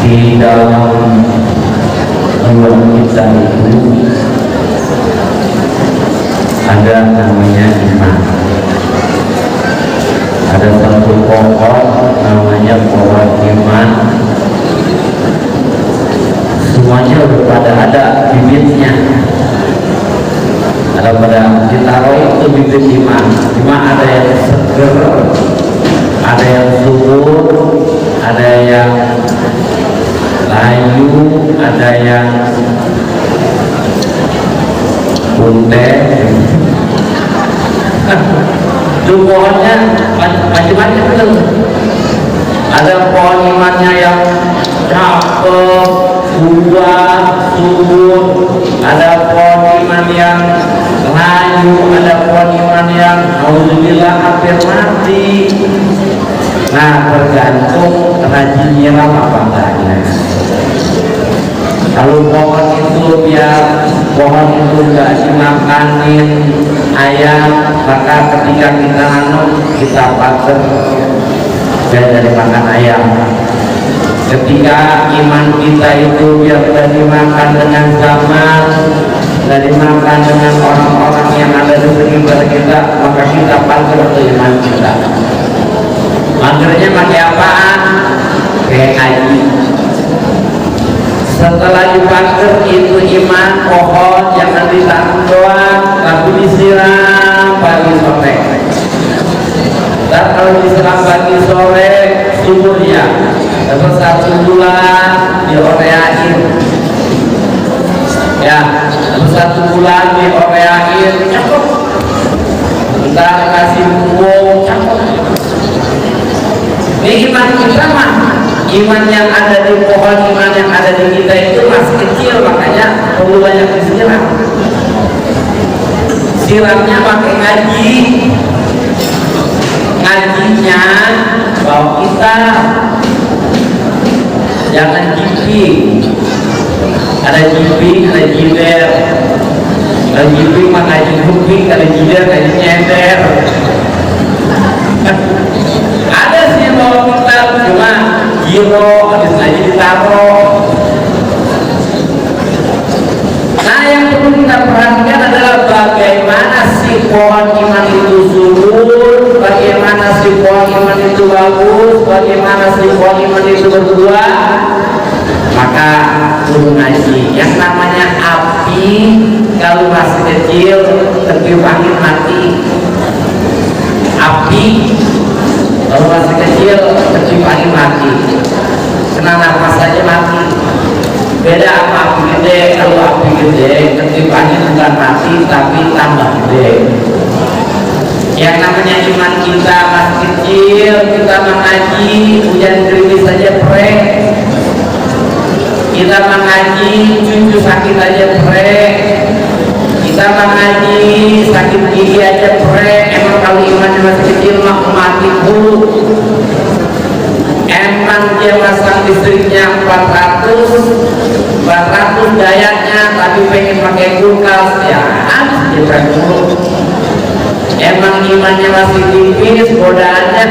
Di dalam jiwa kita itu ada namanya iman. Ada satu pokok namanya pohon iman. Semuanya pada ada bibitnya. Ada pada ditaruh itu bibit iman. Cuma ada yang seger, ada yang subur, ada yang layu, ada yang punten. Itu pohonnya macam-macam tuh. Ada pohon imannya yang cakep, buah, subur. Ada pohon iman yang layu, ada pohon iman yang alhamdulillah hampir mati. Nah, tergantung rajin nyiram apa enggaknya. Kalau pohon itu biar pohon itu enggak dimakanin ayam, maka ketika kita nanam kita pakai biar dari makan ayam. Ketika iman kita itu biar tidak dimakan dengan zaman, tidak dimakan dengan orang-orang yang ada di sekitar kita, maka kita pakai untuk iman kita. Magernya pakai apaan? Kayak ngaji. Setelah dipakai itu iman pohon jangan ditanam doang, tapi disiram pagi sore. Dan kalau disiram pagi sore suburnya terus 1 bulan dioreain. Ya, terus 1 bulan dioreain, cakep. Ntar kasih pupuk, cakep. Ini iman kita mah, iman yang ada di pohon iman yang ada di kita itu masih kecil, makanya perlu banyak disiram. Siramnya pakai ngaji, ngajinya bawa kita, jangan jipi. Ada jipi, ada jiber. Ada jipi mah ngaji kuping, ada jiber ngaji nyender. Ada sih bawa kita, cuma giro habis ngaji ditaruh. Nah, yang perlu kita perhatikan adalah bagaimana si pohon iman itu subur, bagaimana si pohon iman itu bagus, bagaimana si pohon iman itu berbuah. Maka perlu ngaji. Yang namanya api kalau masih kecil tertiup angin mati. Api kalau masih kecil tertiup angin mati, kena nafas saja mati. Beda apa api gede. Kalau api gede tertiup angin bukan mati tapi tambah gede. Yang namanya iman kita masih kecil, kita mengaji hujan gerimis saja prek, kita mengaji cucu sakit aja prek, kita mengaji sakit gigi aja prek. Emang kalau imannya masih kecil mah mati dulu. Emang dia masang listriknya 400 dayanya, tapi pengen pakai kulkas, ya harus kita dulu. Emang imannya masih tipis, godaannya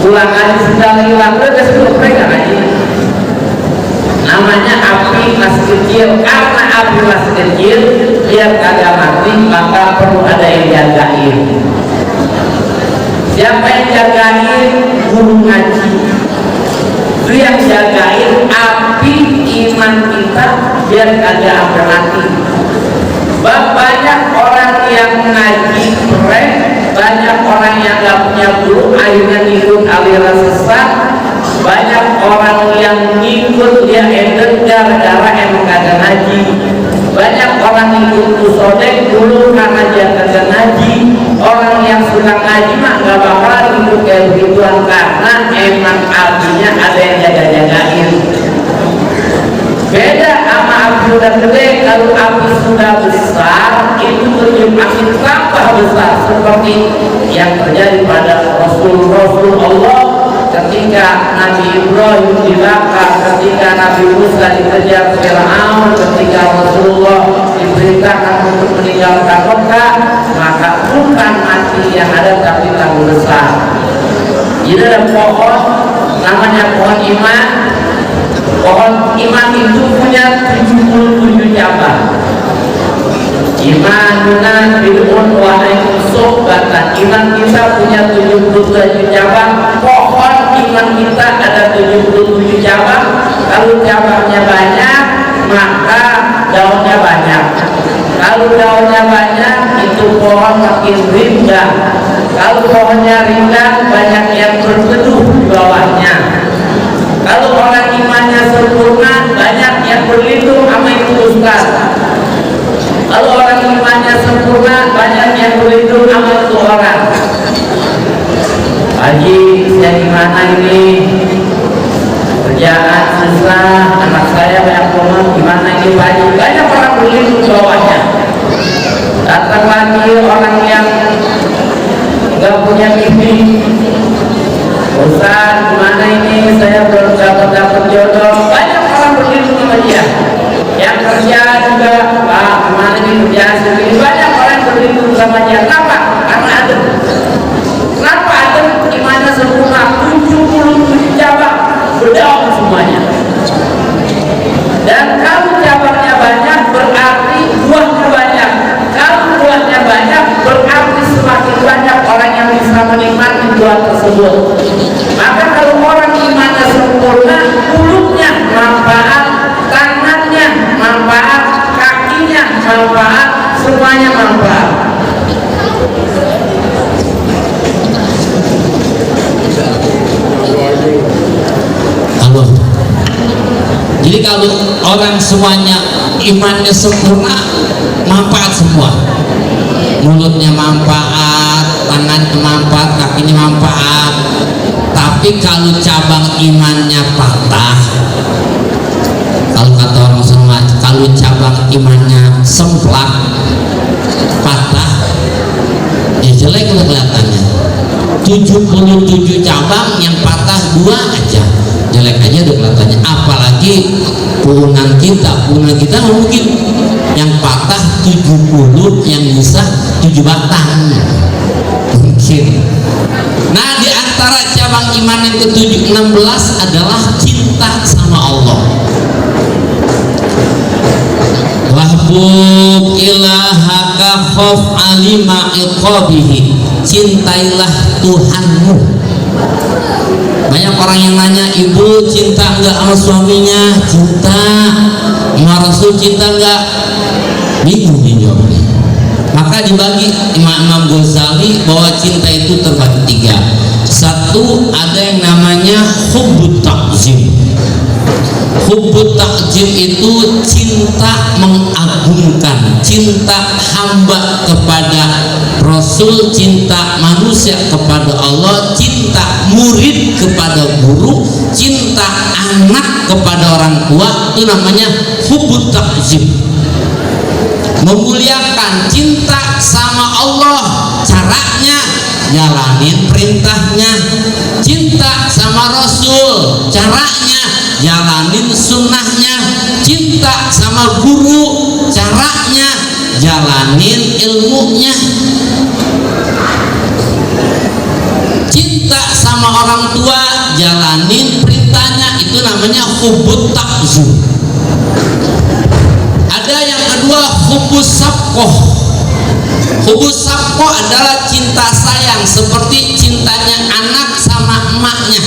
pulang aja sedang hilang, udah sebelum mereka aja. Namanya api masih kecil. Karena api masih kecil, dia kagak mati, maka perlu ada yang jagain. Siapa yang jagain? Guru ngaji. Itu yang jagain api iman kita kita biar kagak sampai mati. Banyak orang yang ngaji keren, banyak orang yang gak punya guru akhirnya ngikut aliran sesat, banyak orang yang ngikut dia eden gara-gara emang kagak ngaji, banyak orang ngikut kusodek dulu karena dia kagak ngaji. Orang yang suka ngaji mah gak bakal ngikut kayak begituan karena emang apinya ada yang jaga-jagain. Beda sama api udah gede. Kalau api sudah besar itu terjun angin tambah besar, seperti yang terjadi pada Rasul Allah ketika Nabi Ibrahim dibakar, ketika Nabi Musa dikejar Fir'aun, ketika Rasulullah diperintahkan untuk meninggalkan Mekah, maka bukan mati yang ada tapi kamu besar. Jadi ada pohon namanya pohon iman. Pohon iman itu punya 77 cabang. Imanuna bid'un wa aikum sohbatan. Iman kita punya 77 cabang. Pohon iman kita ada 77 cabang. Kalau cabangnya banyak maka daunnya banyak. Kalau daunnya banyak itu pohon makin rindang. Kalau pohonnya rindang banyak yang berteduh di bawahnya. Kalau orang imannya sempurna banyak yang berlindung sama itu ustaz. Kalau orang imannya sempurna banyak yang berlindung sama itu orang. Haji, saya gimana ini? Kerjaan susah, anak saya banyak ngomong, gimana ini Pak Haji? Banyak orang berlindung di bawahnya. Datang lagi orang yang nggak punya mimpi. Ustaz, gimana ini? Saya belum dapat jodoh. Banyak orang berlindung sama dia. Yang kerja juga, Pak, gimana ini kerjaan segini? Banyak orang berlindung sama dia. Kenapa? Karena ada. Kenapa ada? Imannya sempurna, 77 cabang, berdaun semuanya. Dan kalau cabangnya banyak berarti buahnya banyak. Kalau buahnya banyak berarti semakin banyak orang yang bisa menikmati buah tersebut. Maka kalau orang imannya sempurna, mulutnya manfaat, tangannya manfaat, kakinya manfaat, semuanya manfaat. Halo. Jadi kalau orang semuanya imannya sempurna, manfaat semua. Mulutnya manfaat, tangannya manfaat, kakinya manfaat. Tapi kalau cabang imannya patah, kalau kata orang semua, kalau cabang imannya semplak, patah, ya jelek kelihatannya. 77 cabang yang patah 2 aja, jelek aja udah kelihatannya. Apalagi punan kita nggak mungkin yang patah 70, yang bisa 7 batang mungkin. Nah, di antara cabang iman yang ke-16 adalah cinta sama Allah. Wahbub ilahaka khaf alima iqabihi. Cintailah Tuhanmu. Banyak orang yang nanya, ibu cinta enggak sama suaminya? Cinta. Sama Rasul cinta enggak? Bingung dijawabnya. Maka dibagi Imam Ghazali bahwa cinta itu terbagi 3. Satu, ada yang namanya hubbut ta'zim. Hubbut ta'zim itu cinta mengagungkan, cinta hamba kepada Rasul, cinta manusia kepada Allah, cinta murid kepada guru, cinta anak kepada orang tua. Itu namanya hubbut ta'zim. Memuliakan, cinta sama Allah, caranya jalanin perintahnya. Cinta sama Rasul, caranya jalanin sunnahnya. Cinta sama guru, caranya jalanin ilmunya. Cinta sama orang tua, jalanin perintahnya. Itu namanya hubbut ta'zim. Ada yang kedua, hubbus sabqoh. Hubus sabko adalah cinta sayang, seperti cintanya anak sama emaknya,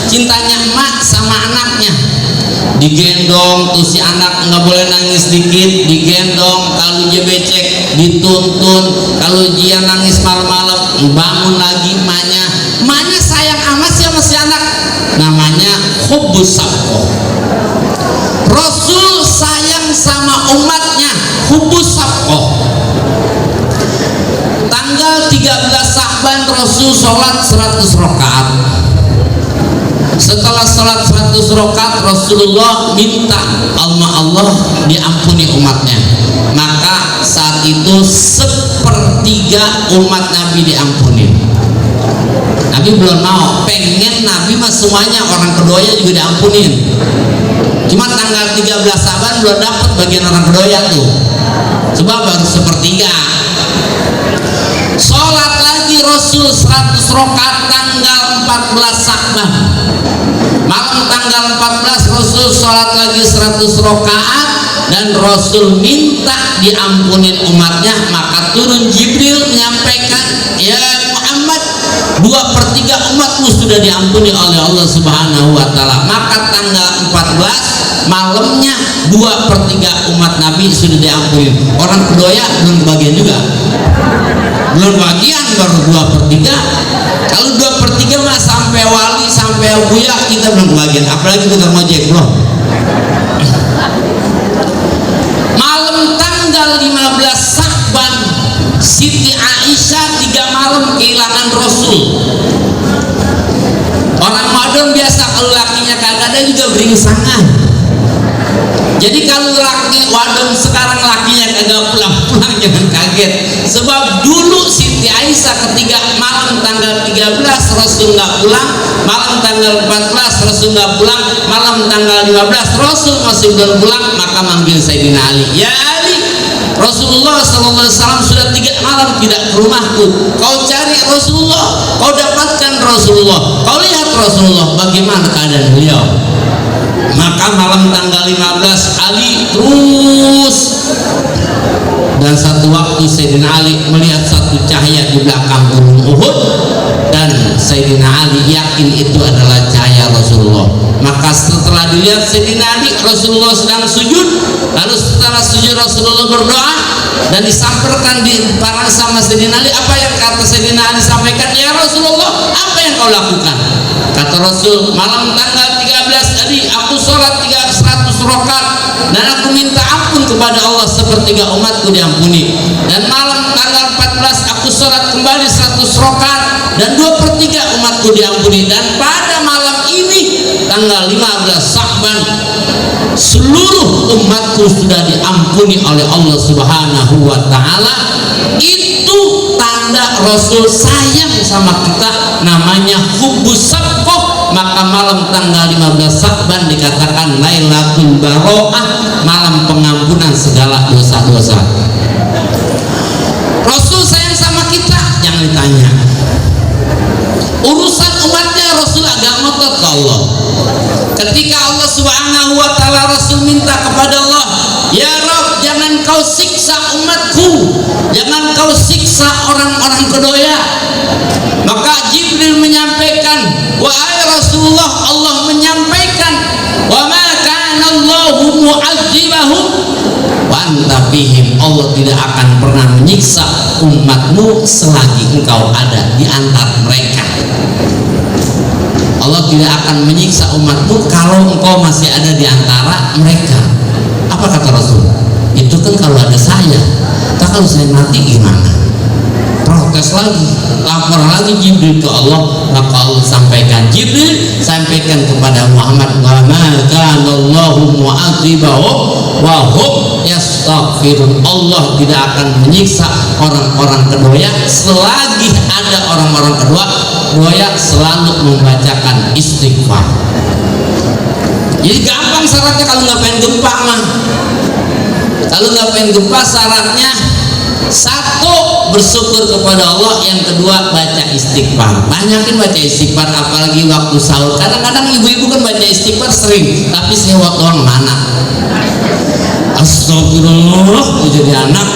cintanya emak sama anaknya. Digendong tuh si anak nggak boleh nangis dikit, digendong. Kalau dia becek dituntun, kalau dia nangis malam-malam bangun lagi emaknya. Emaknya sayang amat sama si anak, namanya hubus sabko. Rasul sayang sama umatnya, hubus sabko. Tanggal 13 Sya'ban Rasul sholat 100 rakaat. Setelah sholat 100 rakaat Rasulullah minta sama Allah diampuni umatnya. Maka saat itu 1/3 umat Nabi diampuni. Nabi belum mau, pengen Nabi mah semuanya orang kedoya juga diampunin. Cuma tanggal 13 Sya'ban belum dapat bagian orang kedoya tuh, sebab baru 1/3. Sholat lagi Rasul 100 rakaat tanggal 14 Sya'ban. Malam tanggal 14 Rasul sholat lagi 100 rakaat dan Rasul minta diampunin umatnya. Maka turun Jibril menyampaikan, ya Muhammad, 2/3 umatmu sudah diampuni oleh Allah Subhanahu wa Ta'ala. Maka tanggal 14 malamnya 2/3 umat Nabi sudah diampuni. Orang kedoya belum kebagian juga, belum bagian, baru 2/3. Kalau 2/3 mah sampai wali sampai buya kita belum kebagian, apalagi kita ngojek belum. Malam tanggal 15 Sya'ban Siti Aisyah 3 malam kehilangan Rasul. Orang modern biasa kalau lakinya kagak ada juga beringsangan. Jadi kalau laki wadon sekarang lakinya kagak pulang-pulang jangan kaget. Sebab dulu Siti Aisyah ketika malam tanggal 13 Rasul nggak pulang, malam tanggal 14 Rasul nggak pulang, malam tanggal 15 Rasul masih belum pulang, maka manggil Sayyidina Ali. Ya Ali, Rasulullah SAW sudah 3 malam tidak ke rumahku. Kau cari Rasulullah, kau dapatkan Rasulullah, kau lihat Rasulullah, bagaimana keadaan beliau. Maka malam tanggal 15 Ali terus, dan satu waktu Sayyidina Ali melihat satu cahaya di belakang gunung Uhud, dan Sayyidina Ali yakin itu adalah cahaya Rasulullah. Maka setelah dilihat Sayyidina Ali, Rasulullah sedang sujud, lalu setelah sujud Rasulullah berdoa dan disampaikan di parang sama Sayyidina Ali. Apa yang kata Sayyidina Ali sampaikan? Ya Rasulullah, apa yang kau lakukan? Kata Rasul, malam tanggal 13 tadi aku sholat 100 rakaat dan aku minta ampun kepada Allah 1/3 umatku diampuni. Dan malam tanggal 14 aku sholat kembali 100 rakaat dan 2/3 umatku diampuni. Dan pada malam ini tanggal 15 Sya'ban seluruh umatku sudah diampuni oleh Allah Subhanahu wa Ta'ala. Itu tanda Rasul sayang sama kita, namanya hubus sabqah. Maka malam tanggal 15 Sya'ban dikatakan Lailatul Baro'ah, malam pengampunan segala dosa-dosa. Rasul sayang sama kita, jangan ditanya. Urusan umatnya Rasul agak ngotot ke Allah. Ketika Allah Subhanahu wa Ta'ala, Rasul minta kepada Allah, ya Rabb, jangan kau siksa umatku, jangan kau siksa orang-orang kedoya. Maka Jibril menyampaikan, wahai Rasulullah, Allah menyampaikan, wa ma kana Allahu mu'adzibahum wa anta fihim. Allah tidak akan pernah menyiksa umatmu selagi engkau ada di antara mereka. Allah tidak akan menyiksa umatmu kalau engkau masih ada di antara mereka. Apa kata Rasul? Itu kan kalau ada saya. Tak, kalau saya mati gimana? Protes lagi, lapor lagi Jibril ke Allah. Maka Allah sampaikan, Jibril sampaikan kepada Muhammad, wa ma kana Allahu mu'adzibahum wa hum yastaghfirun. Allah tidak akan menyiksa orang-orang kedoya selagi ada orang-orang kedoya selalu membacakan istighfar. Jadi gampang syaratnya kalau nggak pengen gempa mah. Kalau nggak pengen gempa syaratnya satu, bersyukur kepada Allah. Yang kedua, baca istighfar. Banyakin baca istighfar, apalagi waktu sahur. Kadang-kadang ibu-ibu kan baca istighfar sering, tapi sewot doang mana? Astagfirullah, jadi anak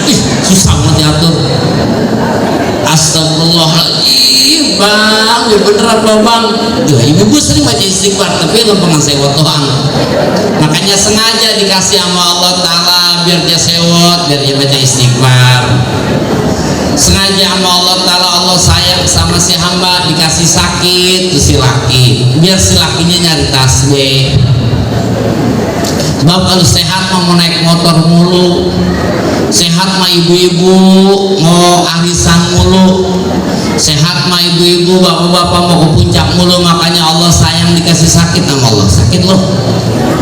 susah banget diatur. bener apa bang? Tuh, ibu sering baca istighfar tapi lempengan sewot doang. Makanya sengaja dikasih sama Allah Ta'ala biar dia sewot, biar dia baca istighfar. Sengaja sama Allah Ta'ala, Allah sayang sama si hamba, dikasih sakit tuh si laki, biar si lakinya nyari tasbih. Sebab kalau sehat mau naik motor mulu, sehat mah ibu-ibu mau arisan mulu, sehat mah ibu-ibu bapak-bapak mau ke puncak mulu. Makanya Allah sayang dikasih sakit sama Allah. Sakit loh,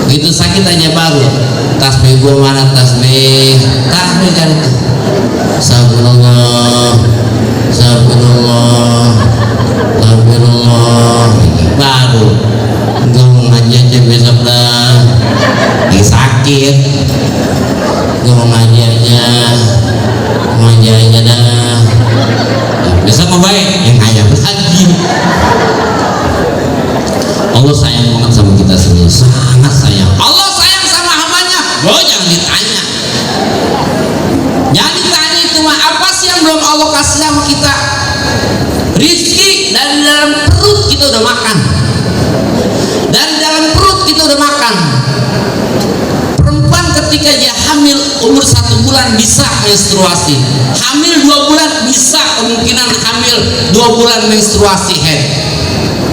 begitu sakit aja baru tasbih gua mana, tasbih cari tuh, Astagfirullah, Astagfirullah, Astagfirullah, baru gua ngaji aja besok dah, sakit gua ngaji aja dah, besok mau baik yang ayam lagi. Allah sayang banget sama kita semua, sangat sayang. Allah sayang sama hambanya, jangan ditanya. Jangan ditanya itu mah apa sih yang belum Allah kasih sama kita? Rizki dari dalam perut kita udah makan, dan dalam perut kita udah makan. Perempuan ketika dia hamil umur 1 bulan bisa menstruasi, hamil 2 bulan bisa kemungkinan hamil 2 bulan menstruasi head,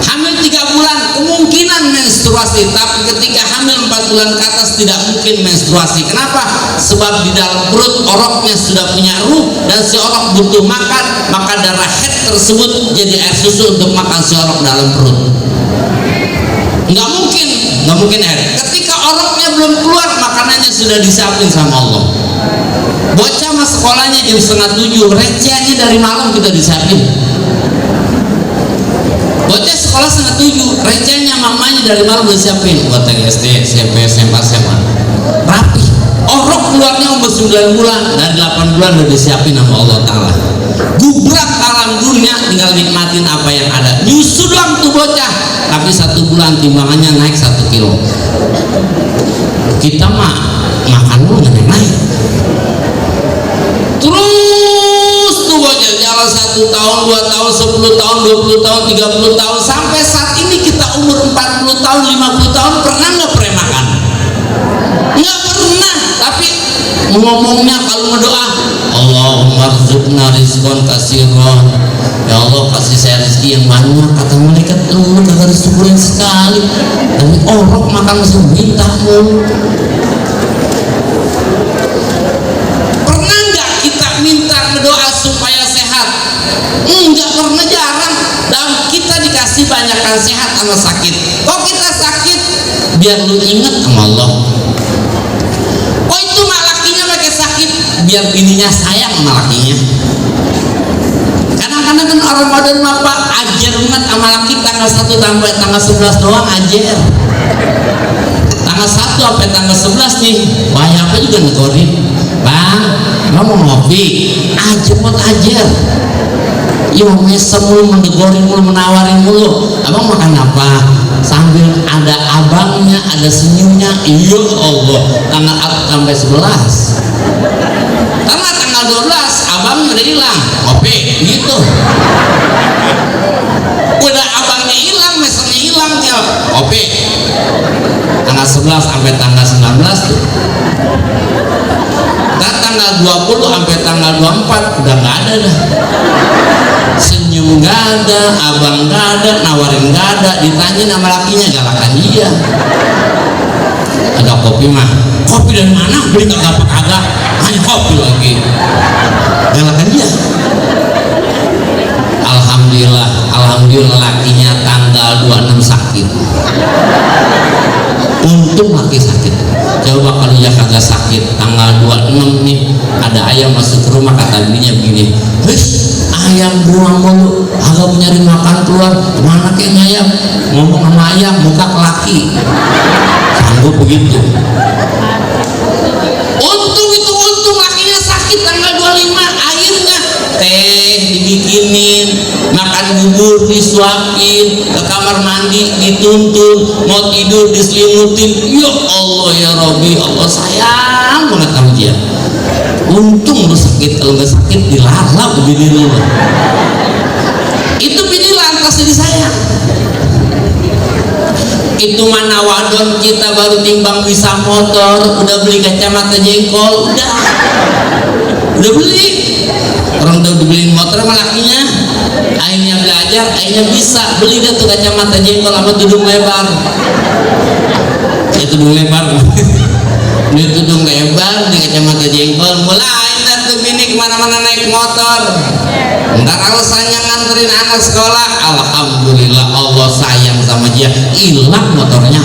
hamil 3 bulan kemungkinan menstruasi, tapi ketika hamil 4 bulan ke atas tidak mungkin menstruasi. Kenapa? Sebab di dalam perut oroknya sudah punya ruh, dan si orok butuh makan, maka darah head tersebut jadi air susu untuk makan si orok dalam perut. Nggak mungkin head. Ketika oroknya belum keluar, makanannya sudah disiapin sama Allah. Bocah mah sekolahnya jam 6:30, recehannya dari malam kita disiapin. Bocah sekolah 6:30, recehannya mamanya dari malam udah siapin. Buat SD, SMP, SMA, rapi. Orok keluarnya umur 9 bulan, dan 8 bulan udah disiapin sama Allah Ta'ala. Gubrak alam dunia, tinggal nikmatin apa yang ada. Nyusu doang tuh bocah, tapi 1 bulan timbangannya naik 1 kilo. Kita mah makan dulu nggak naik. Terus tuh bocah jalan 1 tahun, 2 tahun, 10 tahun, 20 tahun, 30 tahun, sampai saat ini kita umur 40 tahun, 50 tahun, pernah nggak pernah makan? Nggak pernah. Tapi ngomongnya kalau ngedoa, Allahumma rzuqna rizqan katsiran, ya Allah kasih saya rezeki yang banyak. Kata malaikat, lu kagak disyukurin sekali, tapi orok makan masih minta mulu. Pernah nggak kita minta berdoa supaya sehat? Enggak pernah, jarang. Dan kita dikasih banyakkan sehat sama sakit. Kok kita sakit? Biar lu ingat sama Allah. Oh itu mak lakinya pakai sakit, biar bininya sayang sama lakinya. Kadang-kadang kan orang modern apa ajar banget sama laki, tanggal 1 sampai tanggal 11 doang ajar. Tanggal 1 sampai tanggal 11 nih, wah apa juga negorin. Bang, lo mau ngopi? Ajar buat ajar. Iya mau mesem mulu, mendegorin mulu, menawarin mulu. Abang makan apa? Sambil ada abangnya, ada senyumnya. Iya Allah, tanggal 1 sampai 11. Karena tanggal 12 abangnya udah hilang, kopi gitu. Udah abangnya hilang, mesemnya hilang, tiap kopi. Tanggal 11 sampai tanggal 19 tuh. Dan tanggal 20 sampai tanggal 24 udah nggak ada dah. Senyum gak ada, abang gak ada, nawarin gak ada, ditanya nama lakinya galakan dia. Ada kopi mah, kopi dari mana? Beli kagak kagak, hanya kopi lagi. Galakan dia. Alhamdulillah lakinya tanggal 26 sakit. Untung laki sakit. Coba kalau dia kagak sakit, tanggal 26 nih ada ayam masuk ke rumah, kata bininya begini, ayam buang mulu, agak nyari makan keluar, kemana kayaknya ayam? Ngomong sama ayam, muka ke laki. Sanggup begitu. Untung lakinya sakit tanggal 25, akhirnya teh dibikinin, makan bubur disuapin, ke kamar mandi dituntun, mau tidur diselimutin. Ya Allah ya Rabbi, Allah sayang banget sama dia. Untung lu sakit, kalau nggak sakit dilalap bini lu. Itu bini lantas pantasnya disayang. Itu mana wadon kita baru timbang bisa motor udah beli kacamata jengkol, udah beli. Orang tuh dibeliin motor sama lakinya, akhirnya belajar, akhirnya bisa beli dia tuh kacamata jengkol sama tudung lebar. Ya tudung lebar beli tudung lebar di kacamata jengkol, mulai dah tuh bini kemana-mana naik motor. Ntar alasannya nganterin anak sekolah, alhamdulillah Allah sayang sama dia, hilang motornya.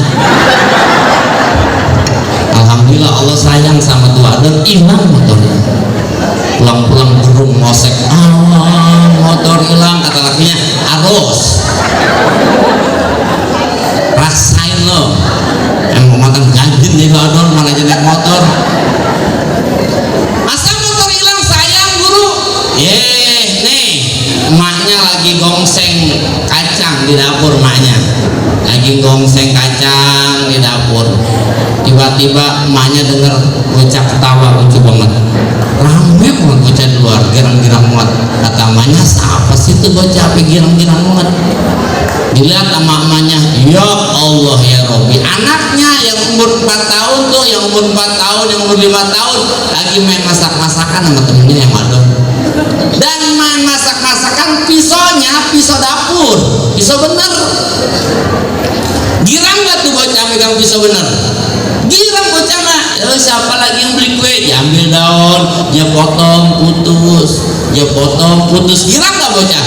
Alhamdulillah Allah sayang sama tuh dan hilang motornya. Pulang-pulang burung mosek, motor hilang, kata lakinya, harus rasain lo yang mau makan gajin di wadon mana aja naik motor. Masa motor hilang sayang guru? Nih emaknya lagi gongseng kacang di dapur, emaknya lagi gongseng kacang di dapur, tiba-tiba emaknya dengar bocah ketawa lucu banget, rame banget bocah di luar, girang-girang banget. Kata emaknya, siapa sih itu bocah apa girang-girang banget? Dilihat sama emaknya, ya Allah ya Robbi, anaknya yang umur 4 tahun tuh, yang umur 4 tahun, yang umur 5 tahun lagi main masak-masakan sama temennya yang ada. Dan main masak-masakan, pisaunya pisau dapur, pisau bener. Girang gak tuh bocah megang pisau bener? Girang bocah mah. Lalu siapa lagi yang beli kue? Diambil daun, dia potong putus, dia potong putus. Girang gak bocah?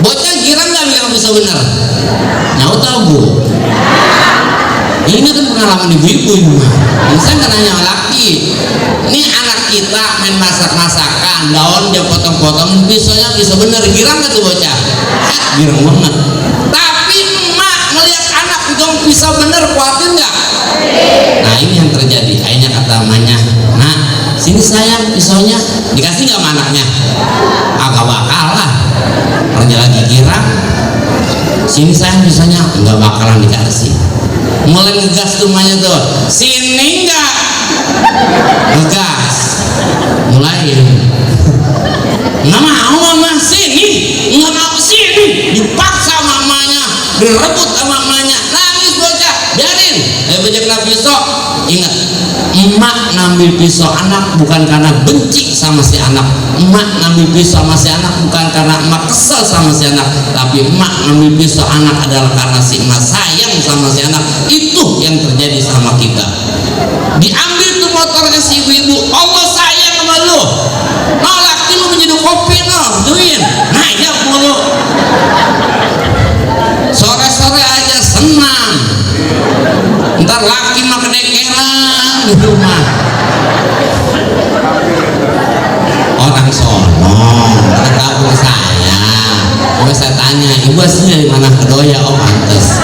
Bocah girang gak megang pisau bener? Nyawa tahu bu? Ini kan pengalaman ibu-ibu ini mah. Saya nggak nanya laki. Ini anak kita main masak-masakan, daun dia potong-potong, pisaunya pisau bener. Girang gak tuh bocah? Girang banget. Tapi emak melihat anak pegang pisau bener, khawatir nggak? Nah ini yang terjadi. Akhirnya kata emaknya, nah sini sayang pisaunya, dikasih nggak sama anaknya? Agak bakal lah, orangnya lagi girang. Sini sayang pisaunya, nggak bakalan dikasih. Mulai ngegas tuh emaknya tuh, sini nggak? Ngegas, mulai nggak mau mama, sini nggak mau, sini dipaksa mamanya, direbut sama mamanya, nangis bocah, biarin. Bocah kena pisau. Ingat, emak ngambil pisau anak bukan karena benci sama si anak, emak ngambil pisau sama si anak bukan karena emak kesel sama si anak, tapi emak ngambil pisau anak adalah karena si emak sayang sama si anak. Itu yang terjadi sama kita. Diambil tuh motornya si ibu-ibu, Allah sayang sama lu, no laki lu menjadi kopi no, duin ngajak mulu, sore-sore aja senang, ntar laki mah kedekeran di rumah. Orang sono ketemu saya, coba saya tanya, ibu asli dari mana? Kedoya. Oh pantes,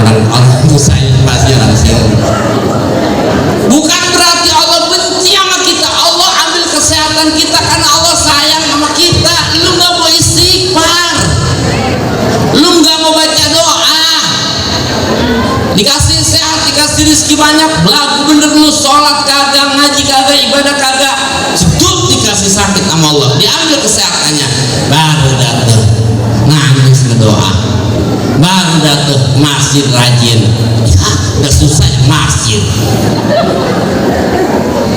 orang itu saya pasti orang sini. Bukan berarti Allah benci sama kita, Allah ambil kesehatan kita karena Allah sayang sama kita. Lu nggak mau istighfar, lu nggak mau baca doa, dikasih sehat, dikasih rezeki banyak, belagu bener lu, sholat kagak, ngaji kagak, ibadah kagak, sedut dikasih sakit sama Allah, diambil kesehatannya, baru datang nangis berdoa, baru datang masjid rajin. Ya udah susah ya masjid,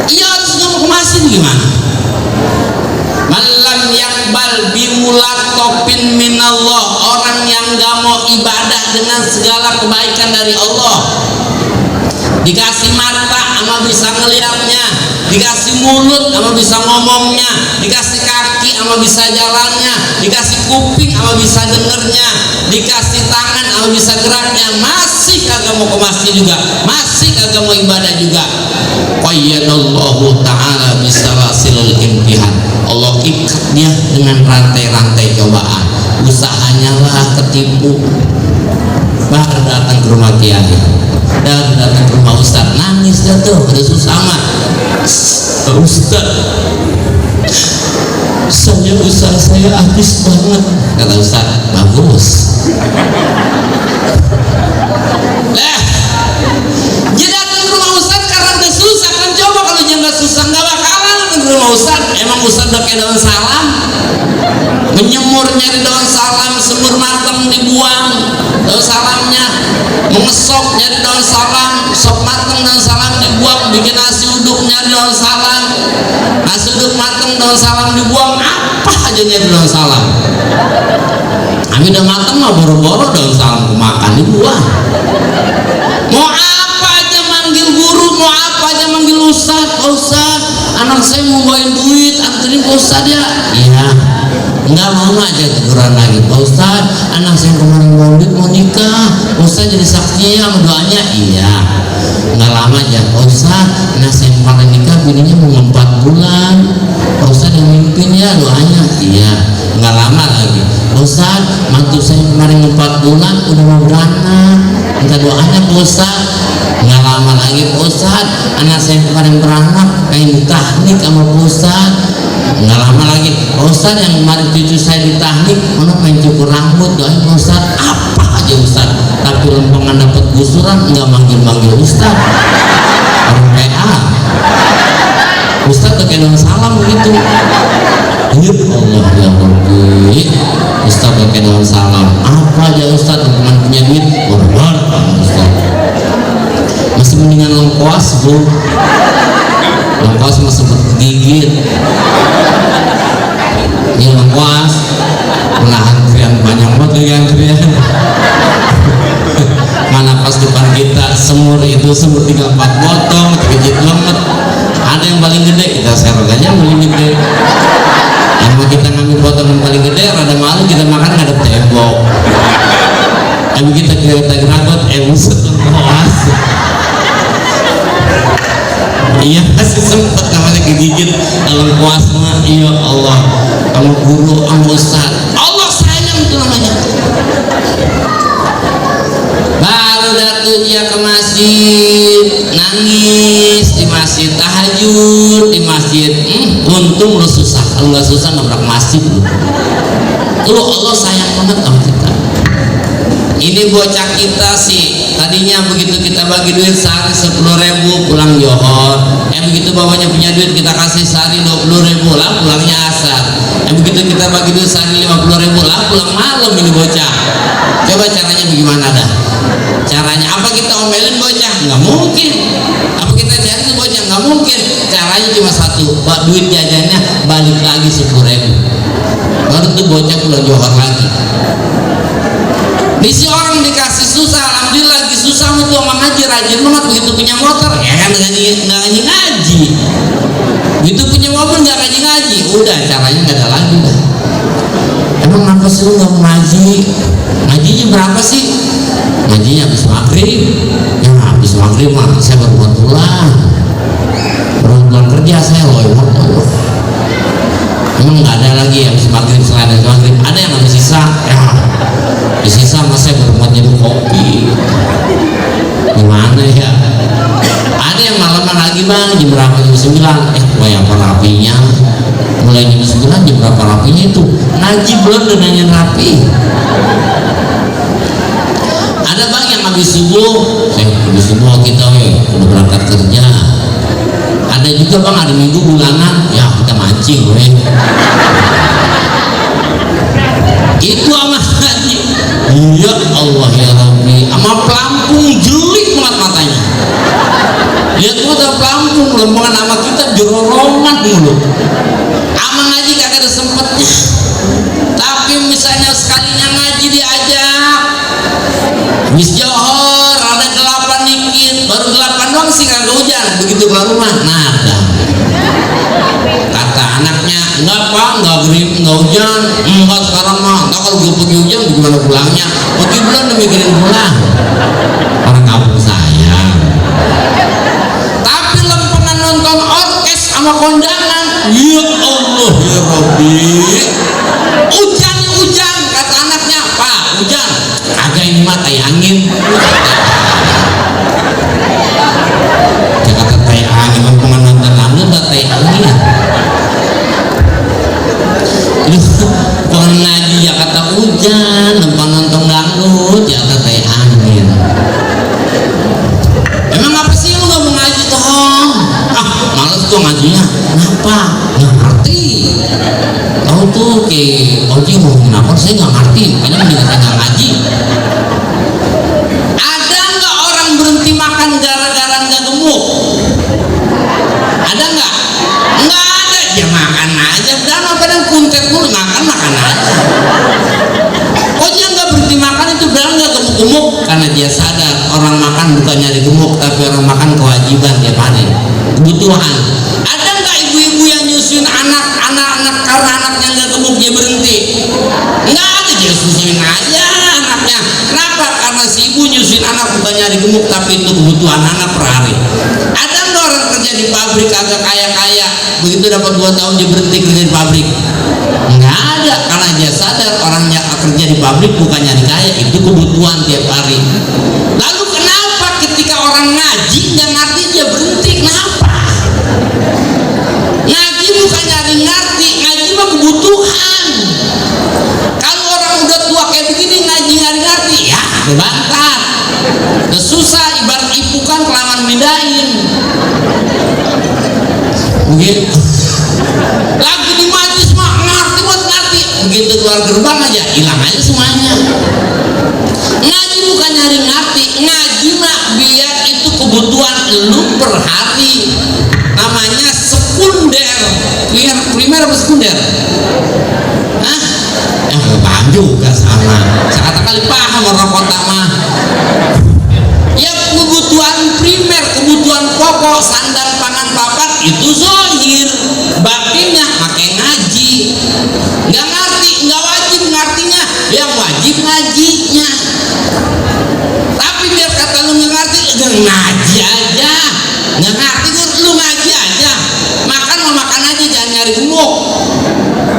iya harus ngomong ke masjid gimana? Malam yakbal bimulatopin minallah, orang yang gak mau ibadah dengan segala kebaikan dari Allah. Dikasih mata sama bisa ngeliatnya, dikasih mulut sama bisa ngomongnya, dikasih kaki sama bisa jalannya, dikasih kuping sama bisa dengernya, dikasih tangan sama bisa geraknya, masih kagak mau ke masjid juga, masih kagak mau ibadah juga. Qayyadallahu ta'ala bisalasilul imtihan, Allah ikat dia dengan rantai-rantai cobaan. Usahanya lah ketipu, baru datang ke rumah kiai, dan datang ke rumah ustaz, nangis dah tuh, udah susah amat. Ustaz, saya usaha saya habis banget. Kata ustaz, bagus. Lah, dia datang ke rumah ustaz karena udah susah kan. Coba kalau dia nggak susah nggak bakalan ke dulu sama Ustad, emang Ustad udah kayak daun salam, menyemur nyari daun salam, semur matang dibuang daun salamnya, mengesop nyari daun salam, sop matang daun salam dibuang, bikin nasi uduk nyari daun salam, nasi uduk matang daun salam dibuang, apa aja nyari daun salam. Kami udah matang mah boro-boro daun salam kemakan dibuang. Mau apa aja manggil guru, mau apa aja manggil Ustad, Pak Ustad, anak saya mau bawain duit, anterin Pak Ustad ya. Iya. Enggak lama aja teguran lagi, Pak Ustad, anak saya kemarin maulid mau nikah, Pak Ustad jadi saksinya sama doanya. Iya. Enggak lama aja, Pak Ustad, anak saya kemarin nikah, bininya mau 4 bulan, Pak Ustad yang mimpin ya doanya. Iya. Enggak lama lagi, Pak Ustad, mantu saya kemarin 4 bulan udah mau beranak, minta doanya Pak Ustad. Nggak lama lagi, Pak Ustad, anak saya kemarin beranak pengen ditahnik sama Pak Ustad. Nggak lama lagi, Pak Ustad, yang kemarin cucu saya ditahnik mana pengen cukur rambut, doain Pak Ustad. Apa aja Ustad, tapi lempengan dapat gusuran nggak manggil-manggil Ustad, orang PA Ustad tuh kayak salam begitu. Ya Allah ya Rabbi, Ustad tuh kayak salam. Apa aja Ustad, teman punya duit korban Ustad. Masih mendingan lengkuas bro, lengkuas masih bergigit. Ini lengkuas menahan antrian banyak banget lagi antrian. Mana pas depan kita semur itu semur 3-4 potong terkejut banget. Ada yang paling gede, kita serok aja yang paling gede. Yang mau kita ngambil potong yang paling gede, rada malu kita makan ngadep tembok. Kita geragot, buset lengkuas. Iya masih sempet namanya kegigit dalam kuas mah. Ya Allah, sama guru, sama Ustad, Allah sayang itu namanya. Baru datu dia ke masjid, nangis di masjid, tahajud di masjid. Untung lu susah, kalau nggak susah nabrak masjid lu. Tuh Allah sayang banget sama kita. Ini bocah kita sih, tadinya begitu kita bagi duit sehari 10.000 pulang Johor, begitu bapaknya punya duit kita kasih sehari 20.000 lah pulangnya asar, begitu kita bagi duit sehari 50.000 lah pulang malam. Ini bocah, coba caranya bagaimana dah? Caranya apa? Kita omelin bocah? Nggak mungkin. Apa kita cari tuh bocah? Nggak mungkin. Caranya cuma satu, duit jajannya balik lagi 10.000, baru tuh bocah pulang Johor lagi. Misi orang dikasih susah, alhamdulillah lagi susah itu sama ngaji, rajin banget. Begitu punya motor, ya kan ngaji. Begitu punya mobil nggak ngaji, udah caranya nggak ada lagi dah. Emang kenapa sih lu nggak mau ngaji? Ngajinya berapa sih? Ngajinya habis maghrib. Ya habis maghrib mah saya baru pulang kerja saya loh. Emang nggak ada lagi habis maghrib, selain habis maghrib ada yang habis sisa ya. Di sisa mas saya baru mau nyeduh kopi. Gimana ya? Ada yang malaman lagi bang, jam berapa? Jam 9. Wah apa rapinya? Mulai jam 9, jam berapa rapinya itu? Ngaji belum udah nanya rapi. Ada bang yang habis subuh, habis subuh kita udah berangkat kerja. Ada juga bang, ada minggu bulanan, ya kita mancing itu sama haji. Ya Allah ya Rabbi, sama pelampung jelik banget matanya. Lihat mata pelampung lempengan sama kita jerorongan mulu. Ama ngaji kagak ada sempetnya. Tapi misalnya sekalinya ngaji diajak, habis Johor ada gelapan dikit, baru gelapan doang sih kagak hujan. Begitu keluar rumah, nada. Kata anaknya, enggak pak, enggak grip, enggak hujan, enggak sekarang mah, enggak kalau gue pergi hujan gimana pulangnya? Pergi bulan udah mikirin pulang. Orang kampung saya. Tapi lempengan nonton orkes sama kondangan, ya Allah ya Rabbi. Hujan, kata anaknya, pak hujan, kagak ini mah tai angin. Dia kata tai angin, lempengan nonton angin udah tai angin. Pengen ngaji ya kata hujan, nonton dangdut ya kata teh angin. Emang apa sih lu gak mau ngaji toh? Males tuh ngajinya. Kenapa Pak? Nggak ngerti. Tahu tuh ke Oji ngomongin apa? Saya nggak ngerti. Makanya mendingan saya nggak ngaji. Ada nggak orang berhenti makan gara-gara nggak gemuk? Ada nggak? Nggak ada. Ya makan aja. Udah apa dan kuntet mulu makan aja. Oji nggak berhenti makan itu bilang nggak gemuk-gemuk karena dia sadar orang makan bukan nyari gemuk tapi orang makan kewajiban tiap hari, kebutuhan. Ada nggak ibu-ibu yang nyusuin anak-anak karena anaknya nggak gemuk dia berhenti? Nggak ada, dia susuin aja anaknya. Kenapa? Karena si ibu nyusuin anak bukan nyari gemuk tapi itu kebutuhan anak per hari. Ada nggak orang kerja di pabrik agak kaya-kaya begitu dapat 2 tahun dia berhenti kerja di pabrik? Nggak ada, karena dia sadar orang yang kerja di pabrik bukan nyari kaya, itu kebutuhan tiap hari. Lalu kenapa ketika orang ngaji nggak ngerti dia berhenti? Kenapa? Ngaji bukan nyari ngerti, ngaji mah kebutuhan. Kalau orang udah tua kayak begini ngaji nyari ngerti, ya bantah. Udah susah, ibarat ipukan kelamaan mindahin. Begitu. Lagi di majlis mah ngerti, begitu keluar gerbang aja hilang aja semuanya. Ngaji bukan nyari ngerti, ngaji mah biar itu kebutuhan lu per hari. Namanya sekunder. Primer apa sekunder? Hah? Paham juga sama. Sekata kali paham orang kota mah. Ya kebutuhan primer, kebutuhan pokok, sandang, pangan, papan itu zahir. Batinnya pakai ngaji. Nggak ngerti, nggak wajib ngertinya, yang wajib ngajinya. Tapi biar kata lu nggak ngerti, ngaji aja. Nggak ngerti lu ngaji aja. Makan mau makan aja, jangan nyari gemuk.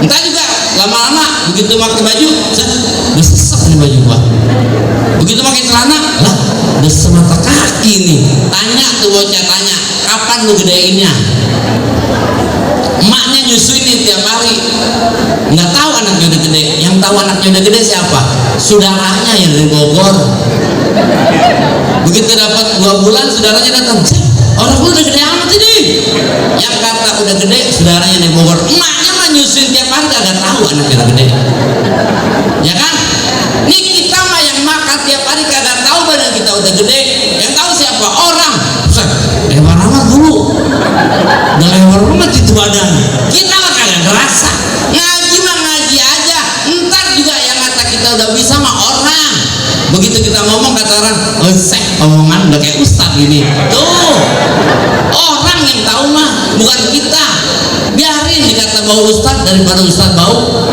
Entah juga lama-lama begitu pakai baju, udah sesek nih baju gua. Begitu pakai celana, lah udah semata kaki nih. Tanya tuh bocah, tanya kapan lu gedeinnya? Emaknya nyusuin nih tiap hari, nggak tahu anaknya udah gede. Yang tahu anaknya udah gede siapa? Saudaranya yang dari Bogor. Begitu dapat 2 bulan, saudaranya datang, orang lu udah gede amat ini. Yang kata udah gede, saudaranya dari Bogor. Emaknya mah nyusuin tiap hari, kagak tahu anaknya udah gede. Ya kan? Nih kita mah yang makan tiap hari kagak tahu badan kita udah gede. Yang tahu siapa? Orang. Lebar amat dulu. Udah lebar amat itu badan. Kita mah kagak ngerasa. Ngaji mah ngaji aja. Ntar juga yang kata kita udah bisa mah orang. Begitu kita ngomong kata orang, omongan udah kayak ustad gini. Tuh. Orang yang tahu mah bukan kita. Biarin dikata bau ustad daripada ustad bau.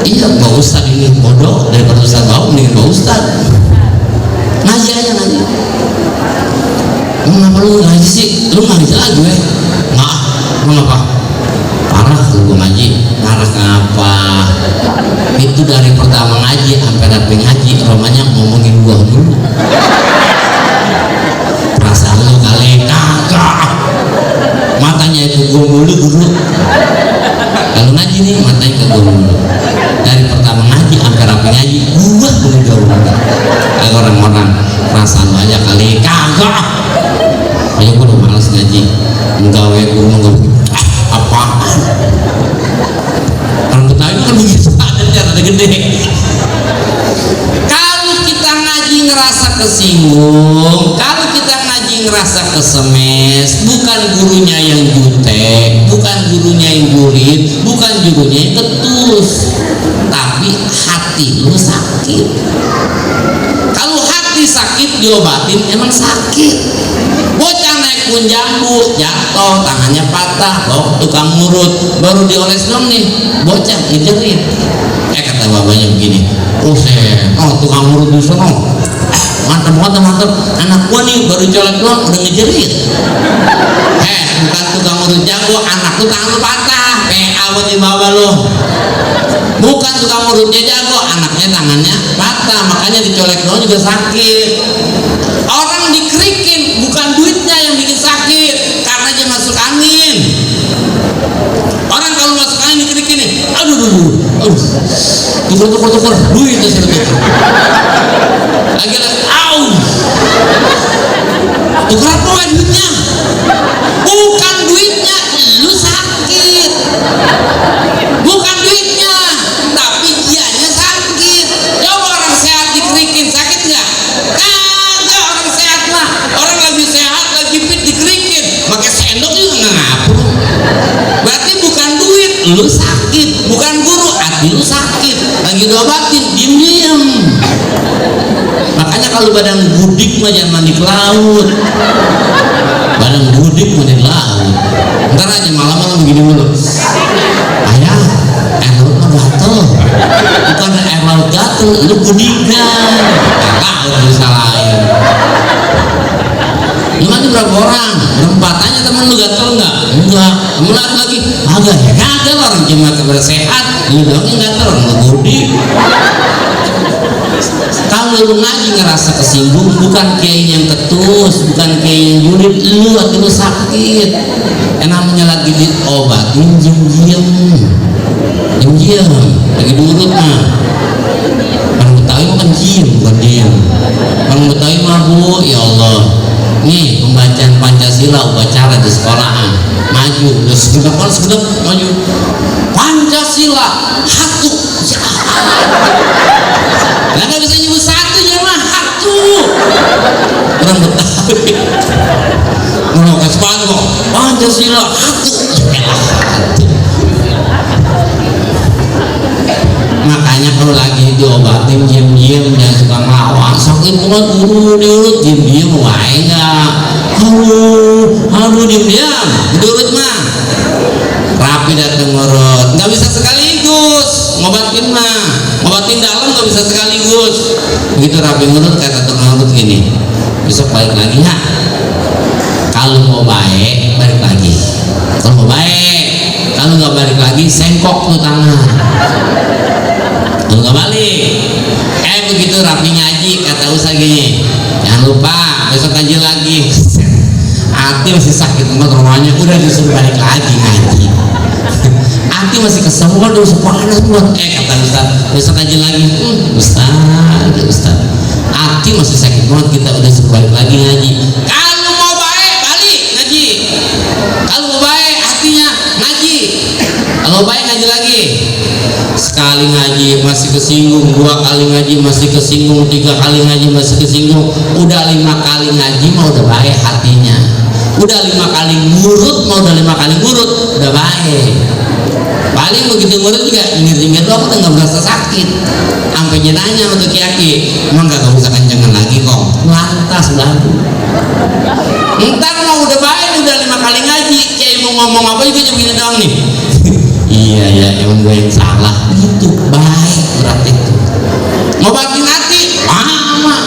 Iya, bau ustad ini bodoh daripada ustad bau, mendingan bau ustad. Ngaji aja ngaji. Kenapa lu ngaji sih? Lu ngaji lagi weh? Nggak, kenapa? Parah tuh gua ngaji. Parah kenapa? Itu dari pertama ngaji sampai dapat ngaji, romanya ngomongin gua dulu. Perasaan lu kali kagak. Matanya itu gua mulu dulu. Kalau ngaji nih matanya ke gua mulu. Dari pertama ngaji sampai rapi ngaji gua belum jauh. Kayak orang-orang perasaan lu aja kali kagak. Ayo gua udah malas ngaji. Enggak we gua enggak apaan. Orang Betawi kan begitu ada gede. Kalau kita ngaji ngerasa kesinggung, kalau kita ngaji ngerasa kesemes, bukan gurunya yang jutek, bukan gurunya yang julid, bukan gurunya yang ketus, tapi hati lu sakit. Kalau hati sakit diobatin emang sakit. Bocah naik pun jambu, jatuh, tangannya patah, loh tukang ngurut, baru dioles dong nih, bocah ngejerit. Kata bapaknya begini, tukang ngurut di sana, mantap, anak gua nih baru colek doang udah ngejerit. Bukan tukang ngurut jago, anak tuh tangan lu patah, PA buat di bawah lo. Bukan tukang ngurutnya jago, anaknya tangannya patah, makanya dicolek doang juga sakit. Orang dikerikin, bukan duitnya yang bikin sakit, karena dia masuk angin. Orang kalau masuk angin dikerikin nih, aduh, tuker, duit itu sudah tuker. Lagi, tuker apa duitnya? lu sakit, bukan guru, hati lu sakit. Lagi diobatin, diem. Makanya kalau badan gudik mah jangan mandi ke laut. Badan gudik mandi ke laut. Ntar aja malam-malam begini mulu. Ayah, air laut mah gatel. Bukan air laut gatel, lu gudikan. Laut lu salahin. Lu mandi berapa orang? Berempat. Tanya temen lu gatel nggak? Enggak. Temen lagi agak ya gatel, orang cuma kabar sehat. Lu doang yang gatel, lu gudik. Kalau lu ngaji ngerasa kesinggung, bukan kiai yang ketus, bukan kiai yang julid, lu hati lu sakit. Yang namanya lagi diobatin, diem lagi diurut mah. Orang Betawi mah kan diem, bukan diem. Orang Betawi mah bu, ya Allah, nih pembacaan Pancasila upacara di sekolahan, maju, terus sekedap maju, Pancasila hatu. Lah nggak bisa nyebut satu ya mah hatu. Orang Betawi mau kasih sepatu kok Pancasila hatu. Makanya kalau lagi diobatin diem jangan suka ngelawan. Sakit banget guru diurut diem wae enggak. Halo diem diurut mah. Rapi datang ngurut. Nggak bisa sekaligus ngobatin mah. Ngobatin dalam nggak bisa sekaligus. Begitu rapi ngurut kata tukang urut gini. Besok balik lagi ya. Kalau mau baik balik lagi. Kalau mau baik, kalau nggak balik lagi sengkok tuh tangan. Kalau nggak balik, begitu rapi ngaji kata Ustaz gini, jangan lupa besok ngaji lagi. Hati masih sakit banget rumahnya, udah disuruh balik lagi ngaji. Hati masih kesel, waduh sepanas buat kata Ustaz besok ngaji lagi. Ustaz hati masih sakit banget, kita udah suruh balik lagi ngaji. Kalau mau baik balik ngaji, kalau mau baik hatinya ngaji, kalau baik ngaji lagi. Sekali ngaji masih kesinggung, 2 kali ngaji masih kesinggung, 3 kali ngaji masih kesinggung, udah 5 kali ngaji mah udah baik hatinya, udah 5 kali ngurut mah udah 5 kali ngurut udah baik. Paling begitu ngurut juga nyengir doang udah nggak berasa sakit. Sampai nanya sama tuh kiai, emang gak bisa kencengan lagi kok, lantas baru. Ntar mau udah baik udah 5 kali ngaji, kiai mau ngomong apa juga cuma gini doang nih. Iya emang gue yang salah. Itu baik berarti itu ngobatin hati lama.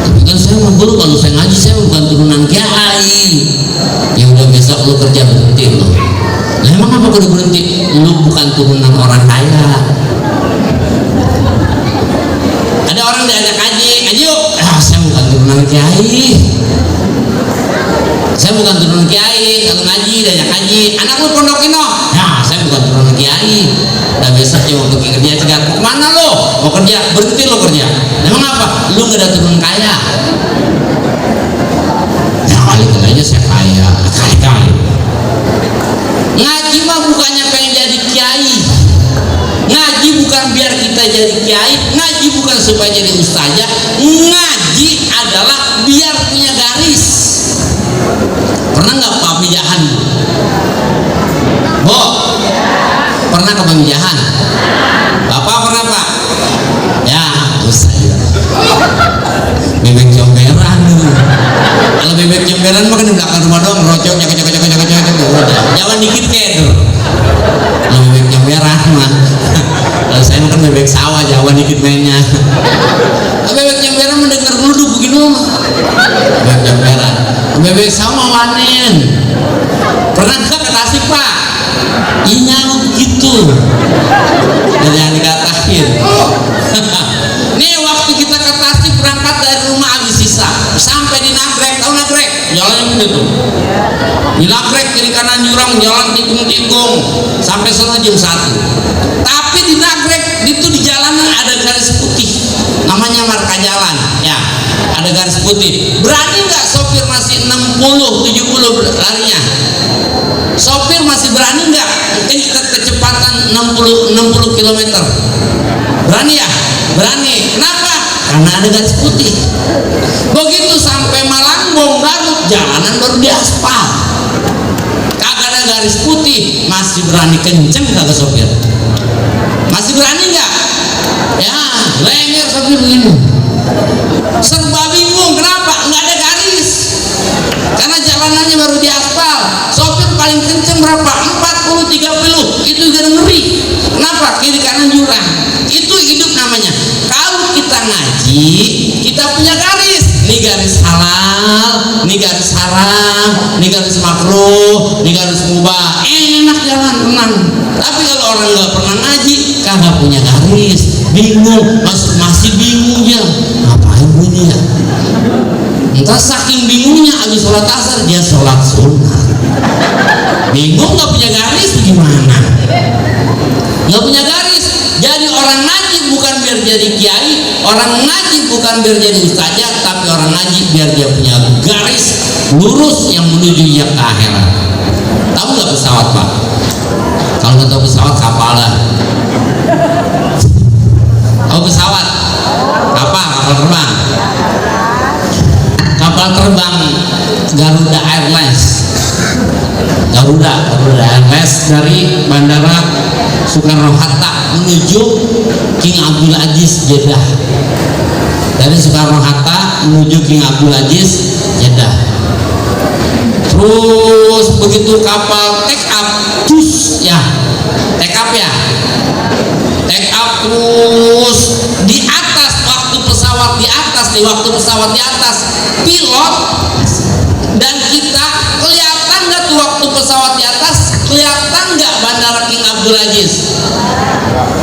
Tapi kan saya mau guru, kalau saya ngaji saya bukan turunan kiai. Ya udah besok lu kerja berhenti lo. Nah emang apa kudu berhenti? Lu bukan turunan orang kaya. Ada orang diajak ngaji yuk. Saya bukan turunan kiai. Saya bukan turunan kiai, kalau ngaji diajak ngaji, anak lu pondokin no. Ya, saya bukan turunan kiai. Dan besok dia mau pergi kerja cegat, mau kemana lo? Mau kerja, berhenti lo kerja. Emang apa? Lu gak ada turunan kaya. Ya kali aja saya kaya. Ngaji mah bukannya pengen jadi kiai. Ngaji bukan biar kita jadi kiai. Ngaji bukan supaya jadi ustazah. Ngaji adalah biar punya garis. Pernah nggak Pak Mijahan? Bo, pernah ke Pamijahan? Bapak pernah Pak? Ya, usah. Bebek comberan. Kalau bebek comberan mah kan di belakang rumah doang, rocok, jangan dikit kayak itu. Kalau bebek comberan mah, kalau saya makan bebek sawah, Jawa dikit mainnya. Bebek comberan mendengar geluduk begini mah. Bebek comberan. Bebek sawah wanen. Pernah nggak ke Tasik Pak? Iya gitu. Dan yang dikatain. Nih waktu kita ke Tasik berangkat dari rumah habis sisa sampai di Nagrek, tahu Nagrek? Jalannya begitu. Di Nagrek kiri kanan jurang, jalan tikung-tikung sampai sana jam 1. Tapi di Nagrek itu di jalanan ada garis putih, namanya marka jalan. Ya, ada garis putih. Berani nggak sopir masih 60-70 larinya? Sopir masih berani nggak kecepatan 60 km? Berani ya? Berani. Kenapa? Karena ada garis putih. Begitu sampai Malangbong Garut, jalanan baru diaspal. Kagak ada garis putih, masih berani kenceng kagak sopir? Masih berani nggak? Ya, lenger sopir begini. Serba bingung, kenapa? Nggak ada garis. Karena jalanannya baru diaspal. Sopir paling kenceng berapa? 40, 30. Itu juga ngeri. Kenapa? Kiri kanan jurang. Itu hidup namanya. Kalau kita ngaji, kita punya garis. Ini garis halal, ini garis haram, ini garis makruh, ini garis mubah. Enak jalan, tenang. Tapi kalau orang nggak pernah ngaji, kagak punya garis, bingung, masih bingung ya. Ngapain ini ya? Entah saking bingungnya, habis sholat asar dia sholat sunnah. Bingung, nggak punya garis gimana? Nggak punya garis. Jadi orang ngaji bukan biar jadi kiai, orang ngaji bukan biar jadi ustazah, tapi orang ngaji biar dia punya garis lurus yang menuju yang ke akhirat. Tahu nggak pesawat, Pak? Kalau nggak tahu pesawat, kapal lah. Tahu pesawat? Apa? Kapal terbang. Kapal terbang Garuda Airlines. Garuda Airlines dari Bandara Soekarno-Hatta menuju King Abdul Aziz Jeddah. Dari Soekarno-Hatta menuju King Abdul Aziz Jeddah. Terus begitu kapal take up, take up terus di atas, waktu pesawat di atas, pilot dan kita kelihatan nggak tuh waktu pesawat di atas, kelihatan nggak Bandara King Abdul Aziz?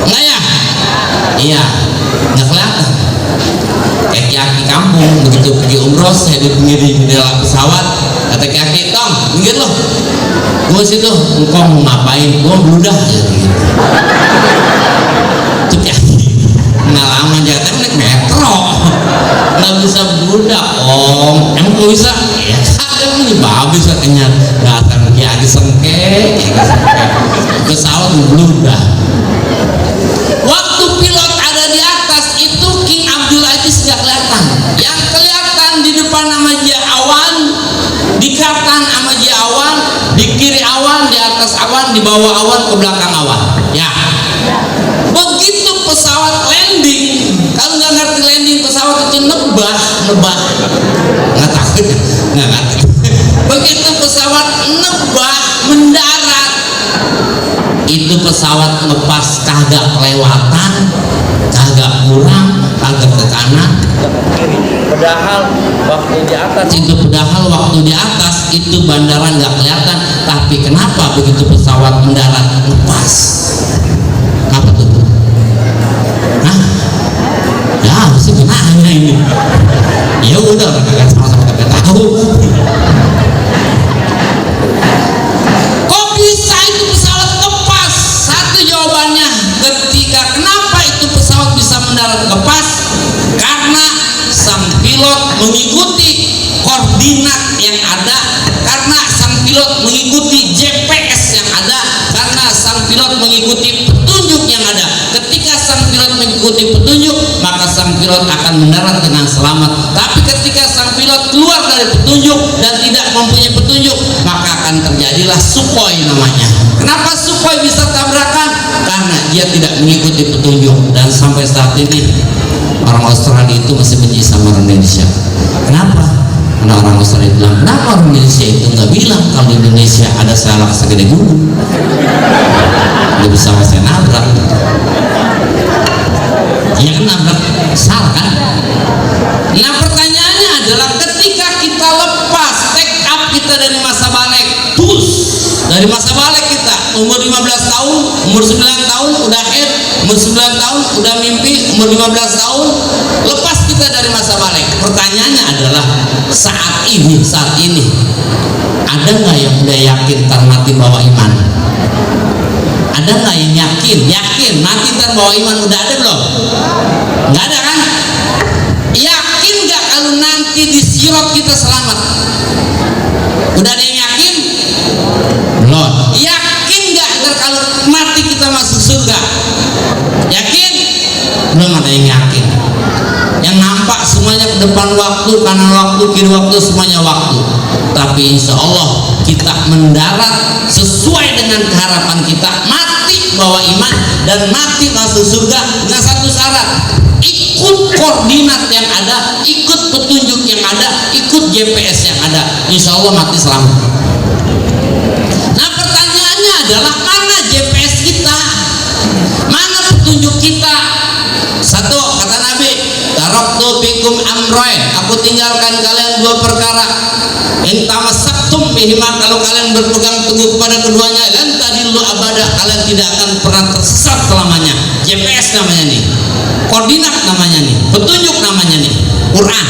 Nggak ya? Iya, nggak kelihatan. Kayak kaki kampung begitu pergi umroh, saya di pinggir jendela pesawat, kata kaki, "Tong, minggir loh." Gue situ, "Engkau mau ngapain?" "Gue bludah." Ya gitu. Itu kaki pengalaman jatuh naik metro, nggak bisa bludah, Om. Emang kok bisa? Ya kagak, ini babis katanya, datang lagi sengke, pesawat bludah. Waktu pilot ada di atas itu King Abdul Aziz nggak kelihatan. Yang kelihatan di depan nama dia awan, di kanan nama dia awan, di kiri awan, di atas awan, di bawah awan, ke belakang awan. Ya. Begitu pesawat landing, kalau nggak ngerti landing pesawat itu nebah, nggak takut, nggak ngerti. Begitu pesawat nebah mendarat, itu pesawat lepas kagak kelewatan, kagak kurang, kagak ke kanan. Padahal waktu di atas itu bandara nggak kelihatan, tapi kenapa begitu pesawat mendarat lepas? Kenapa tuh? Hah? Ya harusnya gimana ini? Ya udah, kagak sama-sama kagak tahu. Kok bisa itu pesawat lepas? Satu jawabannya, ketika kenapa itu pesawat bisa mendarat lepas? Karena sang pilot mengikuti koordinat yang ada, karena sang pilot mengikuti GPS yang ada, karena sang pilot mengikuti petunjuk yang ada. Ketika sang pilot mengikuti petunjuk, maka sang pilot akan mendarat dengan selamat. Tapi ketika sang pilot keluar dari petunjuk dan tidak mempunyai petunjuk, maka akan terjadilah Sukhoi namanya. Kenapa Sukhoi bisa tabrakan? Karena dia tidak mengikuti petunjuk. Dan sampai saat ini orang Australia itu masih benci sama orang Indonesia. Kenapa? Karena orang Australia bilang, kenapa orang Indonesia itu nggak bilang kalau di Indonesia ada salak segede gunung? Nggak bisa saya nabrak. Iya kan, nabrak salah kan? Nah pertanyaannya adalah, ketika kita lepas take up kita dari masa balik, dari masa balik kita umur 15 tahun, umur 9 tahun udah head, umur 9 tahun udah mimpi, umur 15 tahun lepas kita dari masa balik. Pertanyaannya adalah, saat ini ada nggak yang udah yakin ntar mati bawa iman? Ada nggak yang yakin mati ntar bawa iman? Udah ada belum? Nggak ada kan? Yakin nggak kalau nanti di sirat kita selamat? Udah ada yang yakin? Belum. Yakin nggak kalau mati kita masuk surga? Yakin? Belum ada yang yakin. Yang nampak semuanya ke depan waktu, kanan waktu, kiri waktu, semuanya waktu. Tapi insya Allah kita kita mendarat sesuai dengan harapan kita, mati bawa iman dan mati masuk surga dengan satu syarat: ikut koordinat yang ada, ikut petunjuk yang ada, ikut GPS yang ada, insya Allah mati selamat. Nah pertanyaannya adalah, mana GPS kita, mana petunjuk kita? Satu, kata Nabi, taraktu fikum amroin, aku tinggalkan kalian dua perkara, in tamassaktum bihima, kalau kalian berpegang teguh kepada keduanya, lan tadillu abada, kalian tidak akan pernah tersesat selamanya. GPS namanya nih, koordinat namanya nih, petunjuk namanya nih, Quran.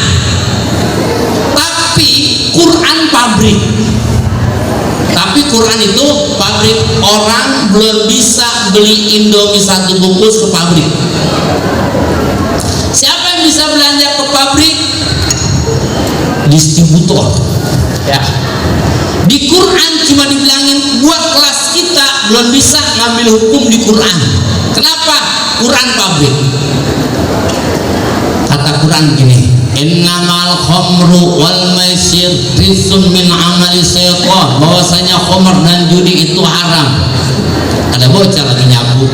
Tapi Quran pabrik. Tapi Quran itu pabrik, orang belum bisa beli Indomie satu bungkus ke pabrik. Siapa yang bisa belanja ke pabrik? Distributor. Ya. Di Quran cuma dibilangin buat kelas kita belum bisa ngambil hukum di Quran. Kenapa? Quran pabrik. Kata Quran gini, innamal khamru wal maisir rizqun min amali syaitan, bahwasanya khamr dan judi itu haram. Ada bocah lagi nyabu,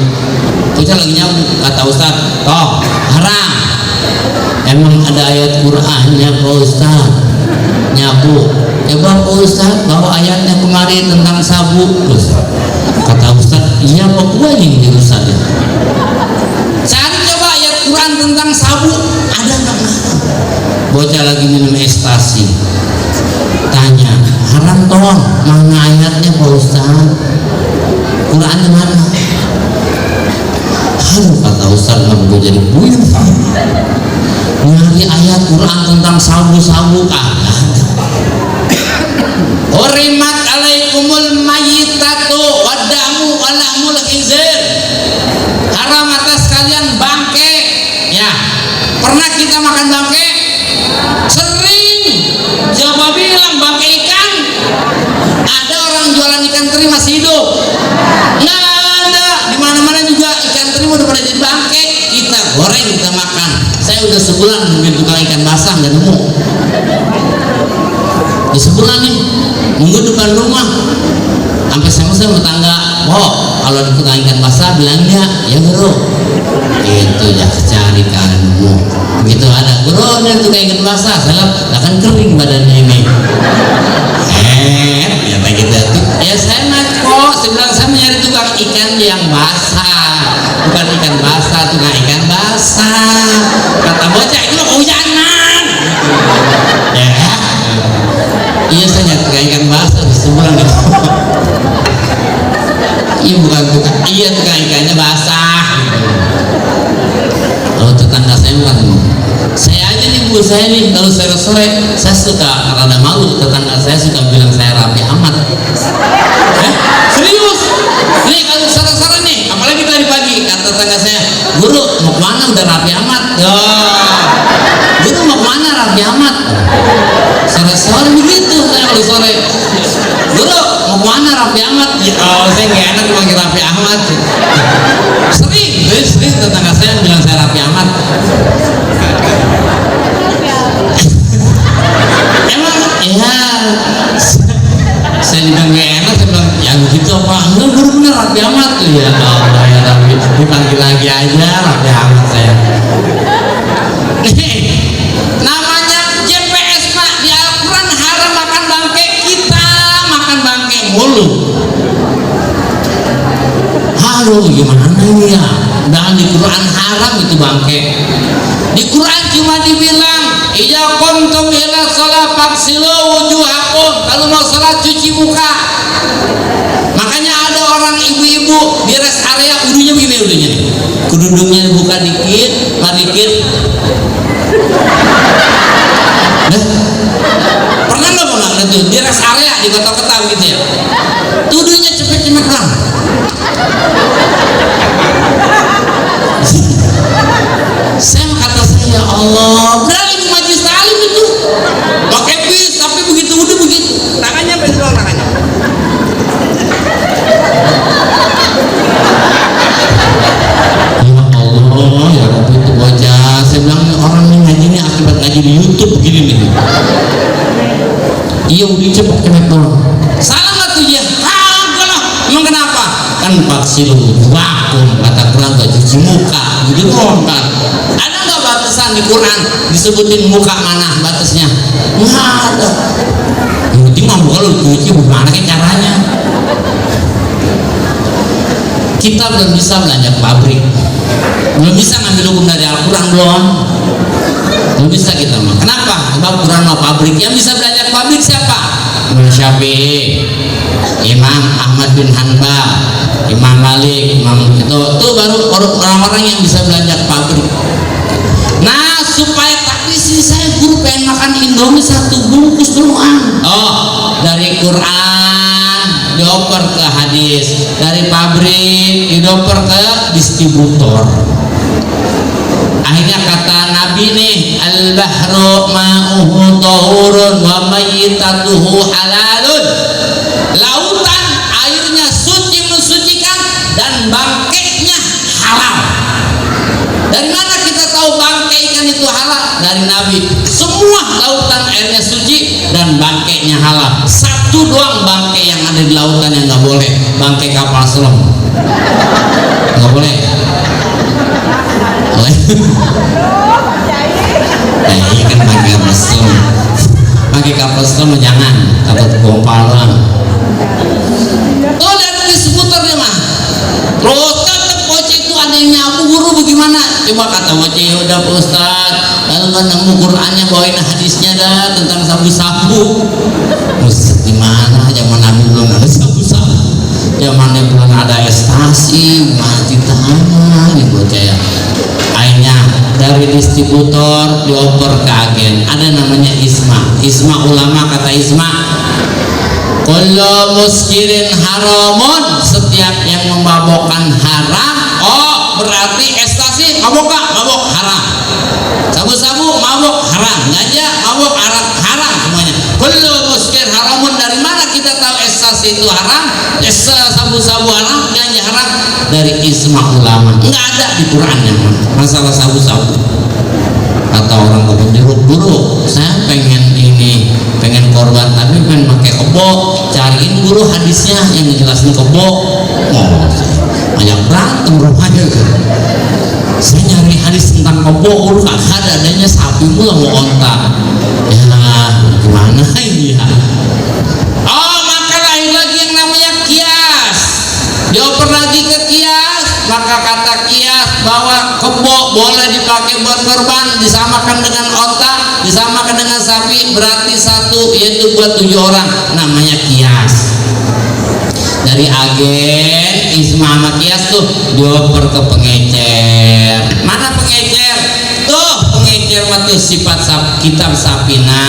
kata Ustaz, toh haram. Emang ada ayat Qur'annya Pak Ustaz? Nyabu, coba Pak Ustaz bawa ayatnya kemarin tentang sabu. Terus kata Ustaz, iya Pak, gua yang jadi Ustaz ya. Cari coba ayat Quran tentang sabu, ada nggak? Bocah lagi minum ekstasi, tanya, haram toh, mana ayatnya Pak Ustaz? Qurannya mana? Aduh, kata Ustaz, gue jadi buyut. Nyari ayat Quran tentang sabu-sabu ada. Urimat alaikumul mayyitatu wadamu walahmul khinzir, haram atas kalian bangke. Ya, pernah kita makan bangke? Sering. Coba bilang bangke ikan. Ada orang jualan ikan teri masih hidup? Nggak ada. Di mana-mana juga ikan teri udah pada jadi bangke. Kita goreng, kita makan. Saya udah sebulan nungguin tukang ikan basah nggak nemu. Di sebulan nih nunggu depan rumah, sampai saya tetangga, oh kalau di tukang ikan basah bilangnya ya bro, itu ya cari kalian nemu. Begitu ada bro ini tukang ikan basah, saya kan kering badannya ini. Ya kayak gitu. Ya saya kok, saya bilang saya mencari tukang ikan yang basah, bukan ikan basah, tukang ikan basah. Kata bocah itu kehujanan. Ya. Iya saya nyari tukang ikan basah di sebulan itu. Iya bukan tukang, iya tukang ikannya basah. Kalau tetangga saya bukan. Saya aja nih bu, saya nih kalau sore-sore saya suka rada malu, tetangga saya suka bilang saya rapi amat. Serius? Nih kalau sore-sore nih, apalagi tadi pagi kata tetangga saya, guru mau kemana udah rapi amat? Guru mau kemana rapi amat? Sore-sore begitu saya kalau sore. Guru mau kemana rapi amat? Oh saya nggak enak dipanggil rapi amat. Sering tetangga saya bilang saya rapi amat. Emang ya saya juga nggak enak, saya bilang ya begitu apa? Enggak guru bener rapi amat. Ya Allah ya Rabbi, dipanggil lagi aja rapi amat saya. Namanya GPS pak, di Al-Quran haram makan bangke, kita makan bangke mulu. Halo gimana ini ya? Dan di Quran haram itu bangke. Di Quran cuma dibilang idza qumtum ila shalah faghsilu wujuhakum, kalau mau salat cuci muka. Makanya ada orang ibu-ibu di rest area udunya begini udunya. Kududungnya dibuka dikit, dikit. Nah, pernah nggak mau nggak tuh di rest area di kota-kota gitu ya? Tuduhnya cepet-cepet bang. Saya kata saya, Allah berani di majelis taklim itu pakai bis, tapi begitu udah begitu tangannya berdua tangannya. Ya Allah ya Rabbi, itu bocah. Saya bilang orang yang ngaji ini akibat ngaji di YouTube begini nih. Iya udah cepet doang. Salah kan faksilu wujuhakum, kata Quran tuh cuci muka gitu kan. Ada nggak batasan di Quran disebutin muka mana batasnya? Nggak ada. Yang penting mah kalau cuci gimana caranya. Kita belum bisa belanja ke pabrik, belum bisa ngambil hukum dari Al-Quran, belum bisa kita mah. Kenapa? Sebab Quran mah pabrik. Yang bisa belanja ke pabrik siapa? Imam Syafi'i, Imam Ahmad bin Hanbal, Imam Malik, Imam itu baru orang-orang yang bisa belanja ke pabrik. Nah, supaya tadi sih saya guru pengen makan Indomie 1 bungkus doang. Oh, dari Quran dioper ke hadis, dari pabrik dioper ke distributor. Akhirnya kata Nabi nih, al-bahru ma'uhu tahurun wa mayyitatuhu halalun. Lautan airnya suci mensucikan dan bangkainya halal. Dari mana kita tahu bangkai ikan itu halal? Dari Nabi. Semua lautan airnya suci dan bangkainya halal. Satu doang bangkai yang ada di lautan yang nggak boleh, bangkai kapal selam. Nggak boleh. Iya kan pakai kapal selam. Pakai kapal selam jangan, takut gompalan. Oh, dari distributor dia mah. Terus tetap bocah itu ada yang nyapu, guru bagaimana? Coba kata bocah, ya udah Pak Ustad, lalu kan nemu Qurannya bawain hadisnya dah tentang sabu-sabu. Ustad gimana? Zaman Nabi belum ada sabu-sabu. Zamannya belum ada ekstasi, masih tanya nih bocah ya. Akhirnya dari distributor dioper ke agen, ada namanya isma ulama. Kata isma, kullu muskirin haramun, setiap yang memabokkan haram. Oh, berarti ekstasi mabok gak? Mabok haram. Sabu-sabu mabok haram, ganja mabok haram semuanya. Kullu muskir haramun. Dari mana kita tahu ekstasi itu haram, sabu-sabu haram, ganja haram? Dari isma ulama. Nggak ada di Qurannya masalah sabu-sabu. Kata orang kebun jeruk, guru saya pengen korban tapi pengen pakai kebo, cariin guru hadisnya yang ngejelasin kebo. Oh, banyak berantem rumahnya. Saya nyari hadis tentang kebo, guru kagak ada, adanya sapi mula mau onta. Ya gimana ini ya? Oh, maka lahir lagi yang namanya kias. Dioper lagi ke kias, maka kata kias bahwa kebo boleh dipakai buat korban, disamakan dengan onta, disamakan dengan sapi, berarti satu, yaitu buat 7 orang, namanya kias. Dari agen isma sama kias tuh dioper ke pengecer. Mana pengecer? Tuh pengecer mah tuh sifat kitab Sapina,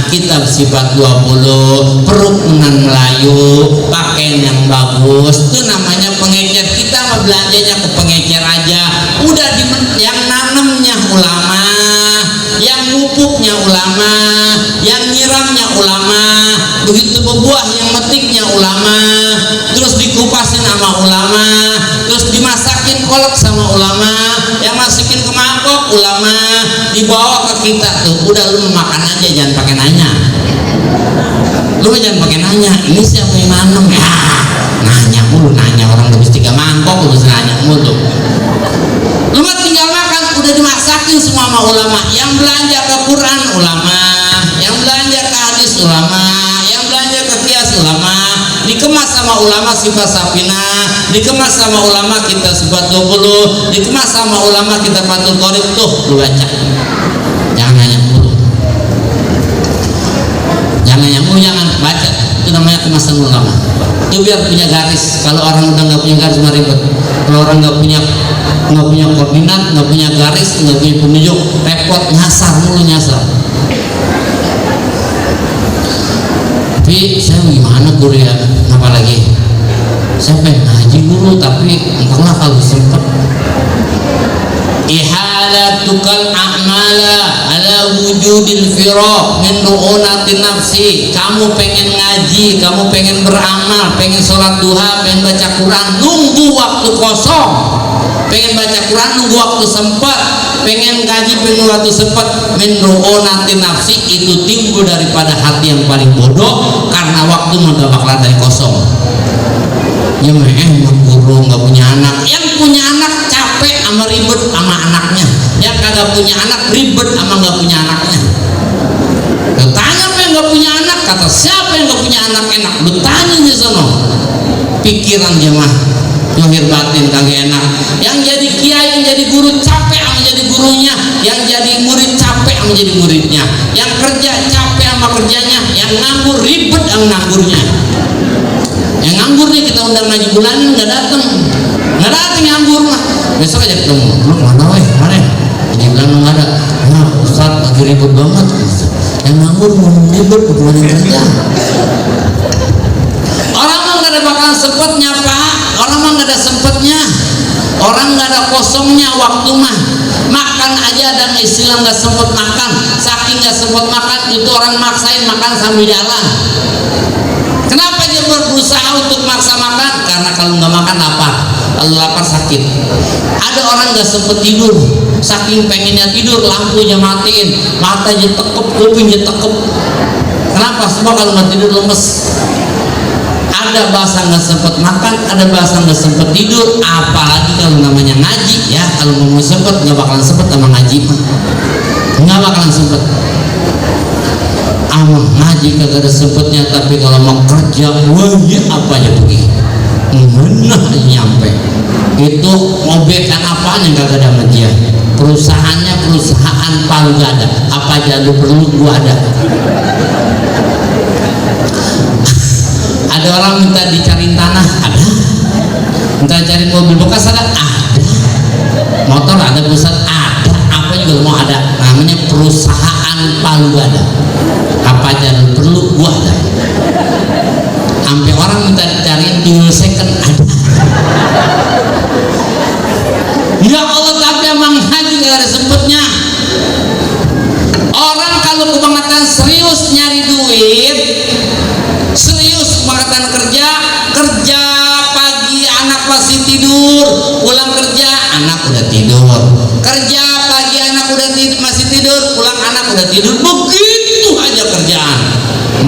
kitab sifat 20, perukunan Melayu, pakaian yang bagus, itu namanya pengecer. Kita mah belanjanya ke pengecer aja. Udah yang nanamnya ulama, yang pupuknya ulama, yang nyiramnya ulama, begitu berbuah yang metiknya ulama, terus dikupasin sama ulama, terus dimasakin kolak sama ulama, yang masukin ke mangkok ulama, dibawa ke kita tuh. Udah lu makan aja, jangan pakai nanya. Lu jangan pakai nanya, ini siapa yang nanam ya? Nanya mulu, nanya orang habis 3 mangkok lu nanya mulu. Lu mah tinggal makan, udah dimasakin semua sama ulama. Yang belanja ke Quran ulama, yang belanja ke hadis ulama, yang belanja ke kias ulama, dikemas sama ulama sifat Sapina, dikemas sama ulama kita sifat 20, dikemas sama ulama kita Fathul Qorib. Tuh lu baca, jangan nanya mulu, jangan baca. Itu namanya kemasan ulama. Itu biar punya garis. Kalau orang udah nggak punya garis mah ribet. Kalau orang nggak punya koordinat, nggak punya garis, nggak punya penunjuk, repot, nyasar mulu nyasar. Tapi saya gimana guru ya? Apa lagi? Saya pengen ngaji guru, tapi entahlah kalau sempat. Ihalatukal a'mala ala wujudil firaq min ru'unatin nafsi. Kamu pengen ngaji, kamu pengen beramal, pengen sholat duha, pengen baca Quran, nunggu waktu kosong. Pengen baca Quran nunggu waktu sempat, pengen ngaji pengen waktu sempat. Min ru'unatin nafsi, itu timbul daripada hati yang paling bodoh, karena waktu mendapat dari kosong. Ya enak guru nggak punya anak. Yang punya anak capek sama ribet sama anaknya. Yang kagak punya anak ribet sama nggak punya anaknya. Tanya apa yang nggak punya anak, kata siapa yang nggak punya anak enak. Lu tanya di sono. Pikiran jemaah lahir batin kagak enak. Yang jadi kiai, yang jadi guru capek sama jadi gurunya. Yang jadi murid capek sama jadi muridnya. Yang kerja capek sama kerjanya. Yang nganggur ribet sama nganggurnya. Yang nganggur nih kita undang ngaji bulanan nggak datang nganggur mah. Besok aja ketemu, lu mana weh mana? Jadi bilang lu nggak ada. Nah Ustaz lagi ribet banget. Yang nganggur ngomong ribet bagaimana kerja? Orang mah nggak ada bakalan sempatnya pak. Orang mah nggak ada sempatnya. Orang nggak ada kosongnya waktu mah. Makan aja ada istilah nggak sempet makan. Saking nggak sempet makan itu orang maksain makan sambil jalan. Kenapa dia berusaha untuk maksa makan? Karena kalau nggak makan lapar. Kalau lapar sakit. Ada orang nggak sempet tidur, saking pengennya tidur lampunya matiin, matanya tekep, kupingnya tekep. Kenapa? Semua kalau nggak tidur lemes. Ada bahasa nggak sempet makan, ada bahasa nggak sempet tidur. Apalagi kalau namanya ngaji ya, kalau ngomong sempet nggak bakalan sempet sama ngaji mah, nggak bakalan sempet. Amal ngaji kagak ada sempetnya, tapi kalau mau kerja wah ya apa aja pergi mana nyampe itu ngobekan apaan yang kagak ada sama dia. Perusahaannya perusahaan palu gak ada, apa aja lu perlu gua ada. Ada orang minta dicariin tanah, ada. Minta cari mobil bekas, ada. Motor ada, pusat ada, apa juga mau ada. Namanya perusahaan palu gak ada, apa aja lu perlu gua ada. Sampai orang minta dicariin dual second, ada. Ya Allah, tapi emang haji gak ada sempetnya. Orang kalau kebangetan serius nyari duit, serius kebangetan kerja pagi anak masih tidur, pulang kerja anak udah tidur, kerja pagi anak udah masih tidur, pulang anak udah tidur, begitu aja kerjaan.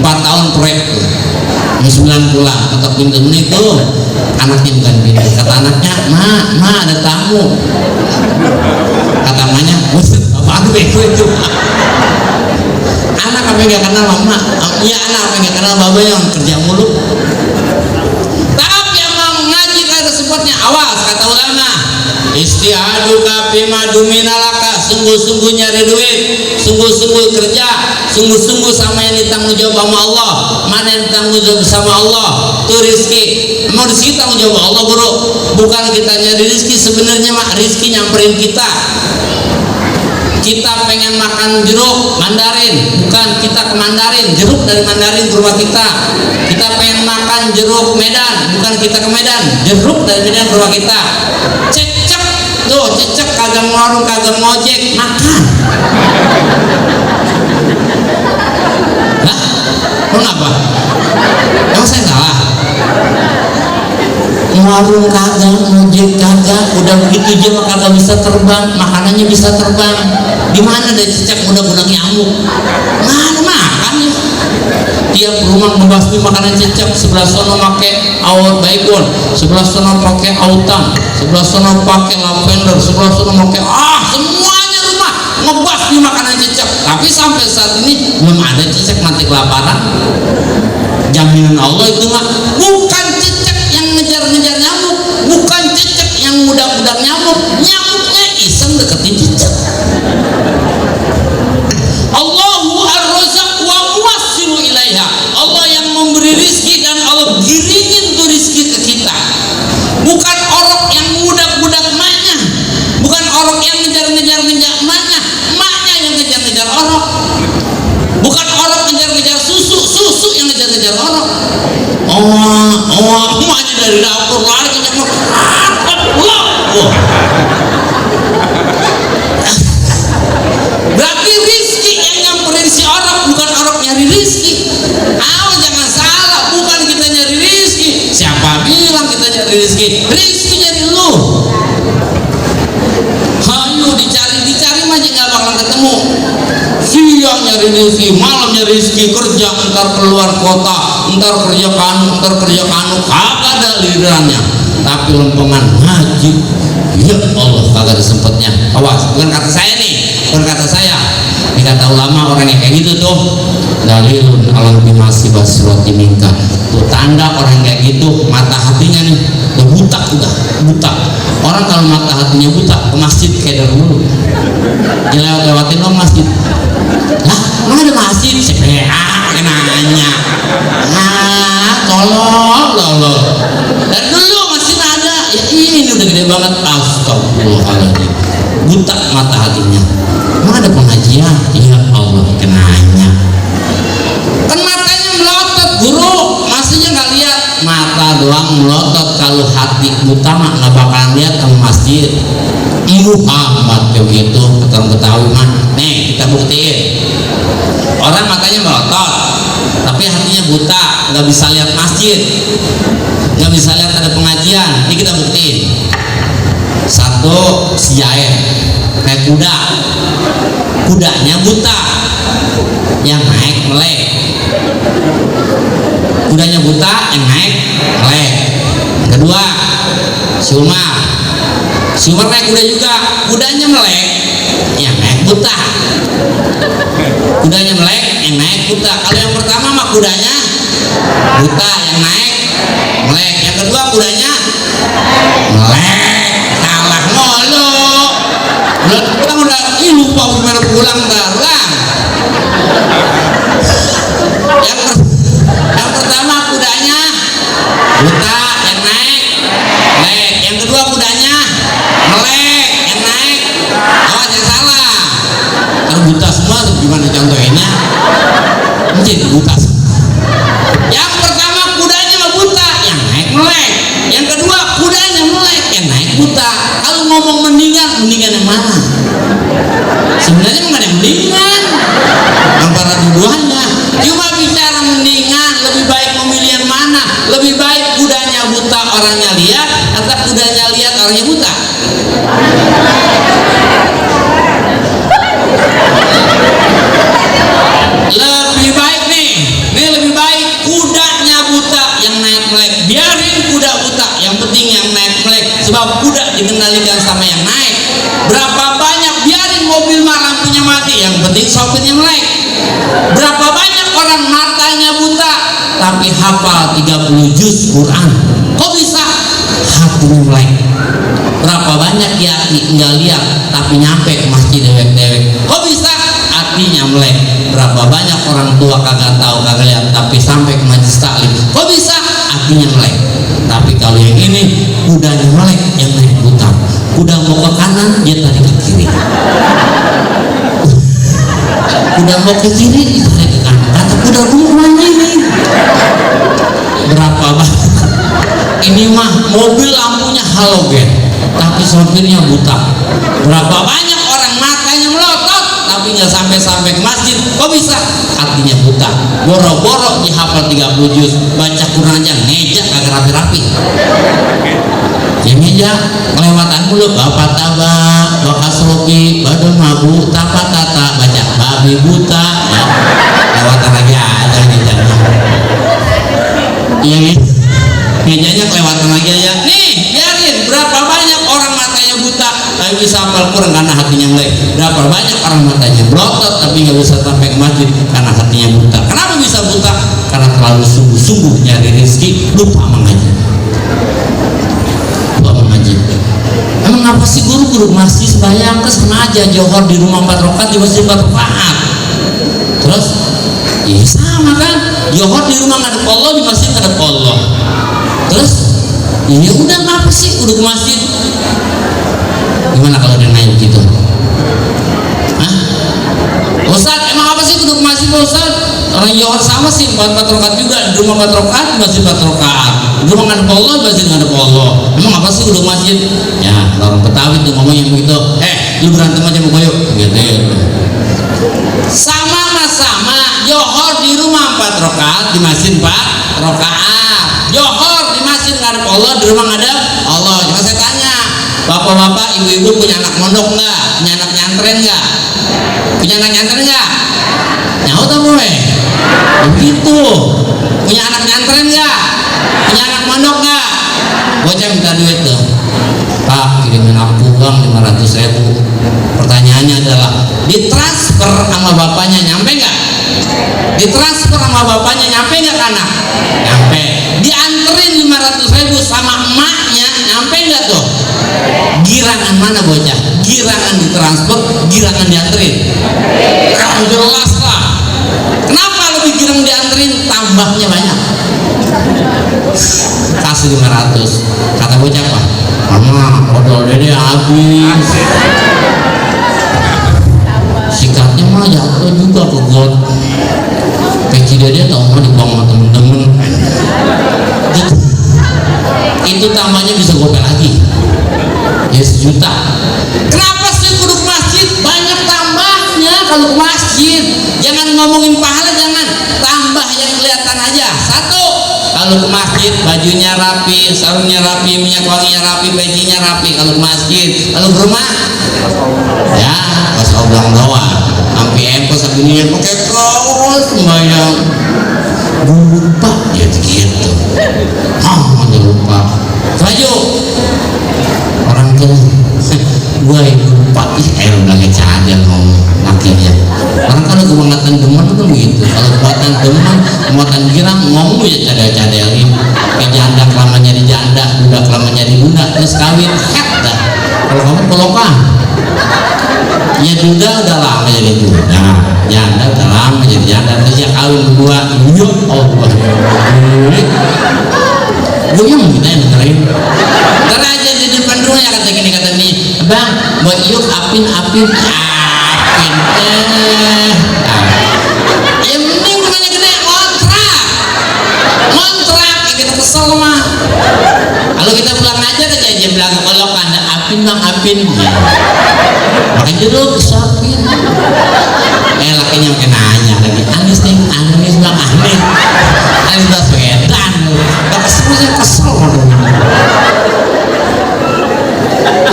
4 tahun proyek tuh, 9 pulang, ketok pintu itu anaknya bukan pintu, kata anaknya ma ada tamu, kata mamanya buset apaan bego itu. Anak apa yang gak kenal mama, iya anak apa yang gak kenal babanya yang kerja mulu. Tapi emang ngaji gak ada sempatnya. Awas kata ulama, istihaduka bima duminalaka, sungguh-sungguh nyari duit, sungguh-sungguh kerja, sungguh-sungguh sama yang ditanggung jawab sama Allah. Mana yang ditanggung jawab sama Allah tuh rizki. Mau rizki tanggung jawab Allah bro, bukan kita nyari rizki. Sebenarnya mak rizki nyamperin kita. Kita pengen makan jeruk Mandarin, bukan kita ke Mandarin, jeruk dari Mandarin ke rumah kita. Kita pengen makan jeruk Medan, bukan kita ke Medan, jeruk dari Medan ke rumah kita. Cecek tuh, cecek kagak warung, kagak ngojek, makan. Hah? Kenapa? Emang saya salah? Warung kagak, ngojek kagak, udah begitu aja mah kagak bisa terbang, makanannya bisa terbang. Di mana ada cecak udah nyamuk? Mana makannya? Tiap rumah membasmi makanan cecak, sebelah sono pakai awal baygon, sebelah sono pakai autam, sebelah sono pakai lavender, sebelah sono pakai semuanya rumah ngebasmi makanan cecak. Tapi sampai saat ini belum ada cecak mati kelaparan. Jaminan Allah itu mah bukan cecak yang ngejar-ngejar nyamuk, bukan cecak yang budak-budak nyamuk, nyamuknya iseng deketin cecak. Allahu ar-razaq wa muwassilu ilaiha. Allah yang memberi rizki dan Allah giringin tuh rizki ke kita. Bukan orang yang budak-budak maknya, bukan orang yang ngejar-ngejar maknya, maknya yang ngejar-ngejar orang. Bukan orang ngejar-ngejar susu yang ngejar-ngejar orang. Maknya dari dapur lari ke dapur. Berarti rizki yang nyamperin si orang, bukan orang nyari rizki. Jangan salah, bukan kita nyari rizki. Siapa bilang kita nyari rizki? Rizki nyari lu. Hayu dicari mah nggak bakalan ketemu. Siang nyari rizki, malam nyari rizki, kerja entar keluar kota, entar kerja kanu kagak ada lirannya, tapi lempengan ngaji, ya Allah kagak ada sempatnya. Awas, bukan kata saya nih, bukan kata saya, ini kata ulama. Orang yang kayak gitu tuh dalilun alam bimasi basroti minka, tuh tanda orang kayak gitu mata hatinya nih udah buta. Orang kalau mata hatinya buta ke masjid kayak dari dulu lewatin dong masjid, lah mana ada masjid CPA nanya, tolong dan dulu masih ada ya, ini udah gede banget, astagfirullahaladzim, buta mata hatinya. Mana ada pengajian, ya Allah kenanya, kan matanya melotot guru, maksudnya nggak lihat, mata doang melotot, kalau hati buta mah nggak bakalan lihat ke masjid. Muhammad kayak gitu, kata Betawi mah. Nih kita buktiin, orang matanya melotot tapi hatinya buta, nggak bisa lihat masjid, nggak bisa lihat ada pengajian. Ini kita buktiin. Satu, si Jair naik kudanya buta, yang naik melek. Kudanya buta, yang naik melek. Kedua, si Umar naik kuda juga, kudanya melek, yang naik buta. Kudanya melek, yang naik buta. Kalau yang pertama mah kudanya buta, yang naik melek. Yang kedua kudanya melek, kalah mulu. Orang udah lupa gimana pulang barang. Yang pertama kudanya buta, yang naik melek. Yang kedua kudanya melek, yang naik awas yang salah. Kalau buta semua gimana contohnya? Mungkin buta. Yang pertama kudanya mah buta, yang naik melek. Yang kedua kudanya melek, yang naik buta. Kalau ngomong mendingan yang mana? Sebenarnya nggak ada yang mendingan antara dua-duanya. Cuma bicara mendingan, lebih baik memilih yang mana? Lebih baik kudanya buta orangnya lihat, atau kudanya lihat orangnya buta? Lebih baik nih lebih baik kudanya buta yang naik melek. Biarin kuda buta, yang penting yang naik melek, sebab kuda dikendalikan sama yang naik. Berapa banyak biarin mobil mah lampunya mati, yang penting sopirnya melek. Berapa banyak orang matanya buta tapi hafal 30 juz Quran, kok bisa hatinya melek? Berapa banyak ya nggak lihat tapi nyampe ke masjid dewek-dewek, kok bisa hatinya melek? Berapa banyak orang tua kagak tahu kagak lihat tapi sampai ke majelis taklim, kok bisa hatinya melek? Tapi kalau yang ini kudanya melek, yang naik buta. Kuda mau ke kanan, dia tarik ke kiri. Kuda mau ke kiri, dia tarik ke kanan. Kata kuda mau kemana ini? Berapa banyak? Ini mah mobil lampunya halogen tapi sopirnya buta. Berapa banyak orang matanya melotot tapi nggak sampai ke masjid, kok bisa? Hatinya buta. Boro-boro dihafal 30 juz, baca Quran aja ngeja kagak rapi-rapi. Ya ngeja kelewatan mulu, bapak taba, bapak sopi, badul mabu, tapa tata, baca babi buta, ya kelewatan lagi aja ngejanya. Iya nih, ngejanya kelewatan lagi aja. Nih biarin, berapa banyak orang matanya buta tapi bisa hafal Quran karena hatinya melek. Berapa banyak orang matanya berotot tapi nggak bisa sampai ke masjid karena hatinya buta. Kenapa bisa buta? Karena terlalu sungguh-sungguh nyari rezeki, lupa mengaji. Emang apa sih guru masjid sembahyang ke sama aja, johor di rumah 4 rakaat, di masjid 4 rakaat. Terus ya sama kan, johor di rumah ngadep Allah, di masjid ngadep Allah. Terus ya udah, ngapa sih udah ke masjid? Gimana kalau dia naik gitu? Hah? Ustaz, emang apa sih udah ke masjid Ustaz? Orang johor sama sih 4 rakaat juga, di rumah 4 rakaat, di masjid 4 rakaat. Di rumah ngadep Allah, di masjid ngadep Allah. Emang apa sih udah ke masjid? Ya orang Betawi tuh ngomongnya begitu. Lu berantem aja mau yuk gitu. Sama johor di rumah 4 rakaat, di masjid 4 rakaat. Johor di masjid ngadep Allah, di rumah ngadep Allah. Cuma saya tanya, bapak-bapak, ibu-ibu punya anak mondok nggak? Punya anak nyantren nggak? Punya anak nyantren nggak? Nyaut apa gue? Begitu. Punya anak nyantren nggak? Punya anak mondok nggak? Bocah minta duit tuh, Pak kirimin aku uang 500.000. Pertanyaannya adalah ditransfer sama bapaknya nyampe nggak? Ditransfer sama bapaknya nyampe nggak ke anak? Nyampe. Dianterin 500.000 sama emaknya nyampe nggak tuh? Girangan mana bocah? Girangan ditransfer, girangan dianterin? Jelas lah. Kenapa lebih girang dianterin? Tambahnya banyak. Kasih 500. Kata bocah apa? Mama, odol dede habis. Sikatnya mah jatuh juga ke got. Peci dede tau mah dibuang sama temen-temen. Itu tambahnya bisa gope lagi. Ya 1 juta. Kenapa sih kudu ke masjid? Banyak tambahnya kalau ke masjid. Jangan ngomongin pahala, jangan. Tambah yang kelihatan aja. 1, kalau ke masjid bajunya rapi, sarungnya rapi, minyak wanginya rapi, pecinya rapi. Kalau ke masjid, kalau ke rumah ya pas oblang doang. Sampai empos begini pakai kaos sembahyang. Gue lupa ya gitu. Dia lupa. Baju orang tuh gue lupa udah ngecadel ngomong lakinya. Orang kalau kebangetan demen tuh begitu. Kalau buatan demen, buatan girang ngomong ya cadel-cadelin. Kayak janda kelamaan jadi janda, budak kelamaan jadi budak, terus kawin hek dah. Kalau kamu pelokan ya duda udah lama jadi duda, janda udah lama jadi janda, terus ya kawin berdua. Yuk Allah gue yang kita yang dengerin. Ntar aja di depan rumah ya kata gini, kata nih, bang buat yuk apin ya mending rumahnya gede kontrak kita kesel mah. Kalau kita pulang aja ke jajan belakang kolokan apin ya makan jeruk sapin. Lakinya makin nanya lagi, Anis bang Anis Baswedan. Kesel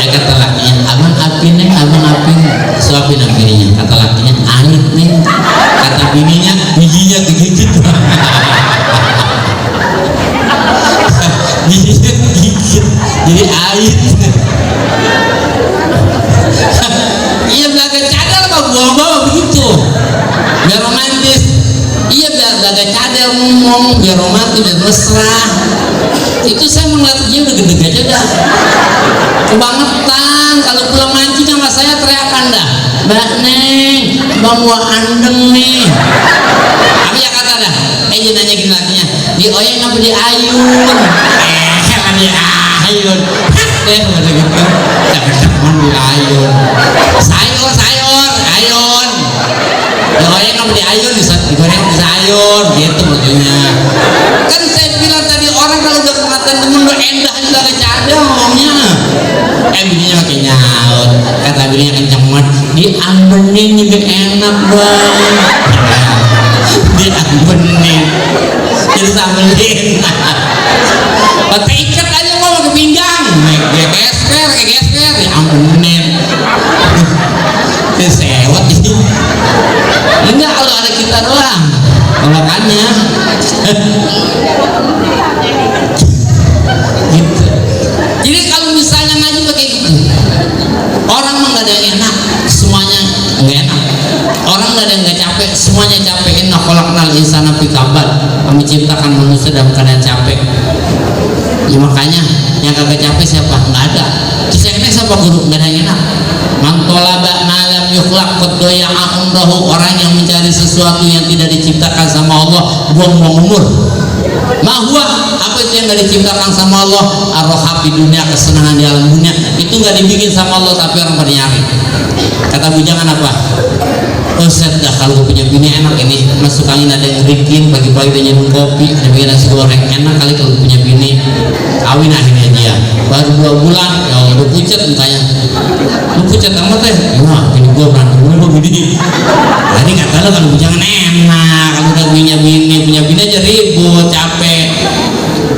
kata lakinya, abang apin suapin bininya. Kata lakinya ait nih, kata bininya bijinya kegigit. Bijinya kegigit jadi ait. Iya belaga cadel apa buah-buah begitu biar romantis. Iya belaga cadel ngomong biar romantis, biar mesra. Itu saya melihat dia udah gede aja dah, kebangetan. Kalau pulang mancing sama saya teriakan dah, Mbak Neng, Bang Buah Andeng nih. Apa ya kata dah? Dia nanya gini lakinya, di oyeng apa di ayun? Di ayun. Deh udah gitu. Jangan di ayun. Sayur, ayun. Di oyeng apa di ayun? Digoreng di sayur, gitu maksudnya. Kan saya bilang tadi orang kalau udah kemakan temen lo endah juga kecada ngomongnya. Bininya makin nyaut. Kata bininya kencang banget, diambenin juga enak bang. Diambenin jadi sambelin. Pakai ikat aja mau ke pinggang, geser diambenin. Sewot ini enggak, kalau ada kita doang makanya gitu. Jadi kalau misalnya ngaji pakai gitu, orang mah nggak ada yang enak, semuanya nggak enak. Orang nggak ada yang nggak capek, semuanya capek. Inna khalaqnal insana fi kabad, kami ciptakan manusia dalam keadaan capek. Ya makanya yang kagak capek siapa? Nggak ada. Terus yang enak siapa? Guru. Nggak ada yang enak. Mantolaba malam yukhlaq qaddoya umrahu, orang yang mencari sesuatu yang tidak diciptakan sama Allah buang-buang umur. Mahwa, apa itu yang nggak diciptakan sama Allah? Ar-rohab di dunia, kesenangan di alam dunia itu nggak dibikin sama Allah, tapi orang pada nyari. Kata bujangan apa? Set dah kalau gue punya bini enak ini, masuk angin ada yang ngerikin, pagi-pagi dia nyeduh kopi, ada bikin nasi goreng, enak kali kalau punya bini. Kawin akhirnya dia, baru 2 bulan, ya udah pucat mukanya. Lu pucat amat teh, wah bini gue berantem dulu bini. Tadi kata lo kalau bujangan enak, kalau udah punya bini aja ribut, capek.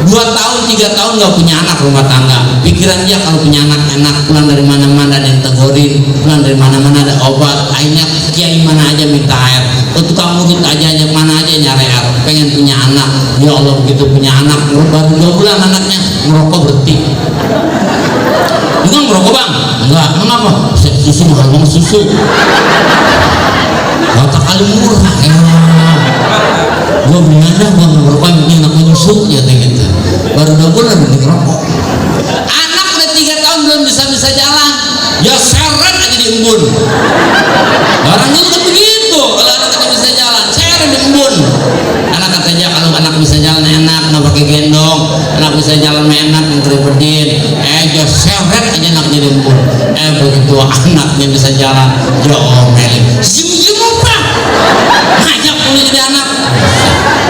2 tahun 3 tahun nggak punya anak rumah tangga, pikiran dia kalau punya anak enak, pulang dari mana-mana ada yang tegurin, pulang dari mana-mana ada obat, akhirnya kiai mana aja minta air, tukang murid aja mana aja nyari air, pengen punya anak. Ya Allah, begitu punya anak baru 2 bulan anaknya merokok berhenti. Enggak merokok bang? Enggak. Mengapa? Susu mahal banget susu. Kata kali murah. Gue beli aja, gue ngerokok yang penting anaknya nyusu ya gitu. Baru 2 bulan udah ngerokok. Anak udah 3 tahun belum bisa jalan, ya seret aja di embun. Orang dulu kan begitu, kalau anak kita bisa jalan seret di embun. Anak katanya kalau anak bisa jalan enak, nggak pakai gendong, anak bisa jalan enak, ngerebedin, just seret aja anaknya di embun. Begitu anaknya bisa jalan, ya omelin, sim apa? Ngajak punya jadi anak.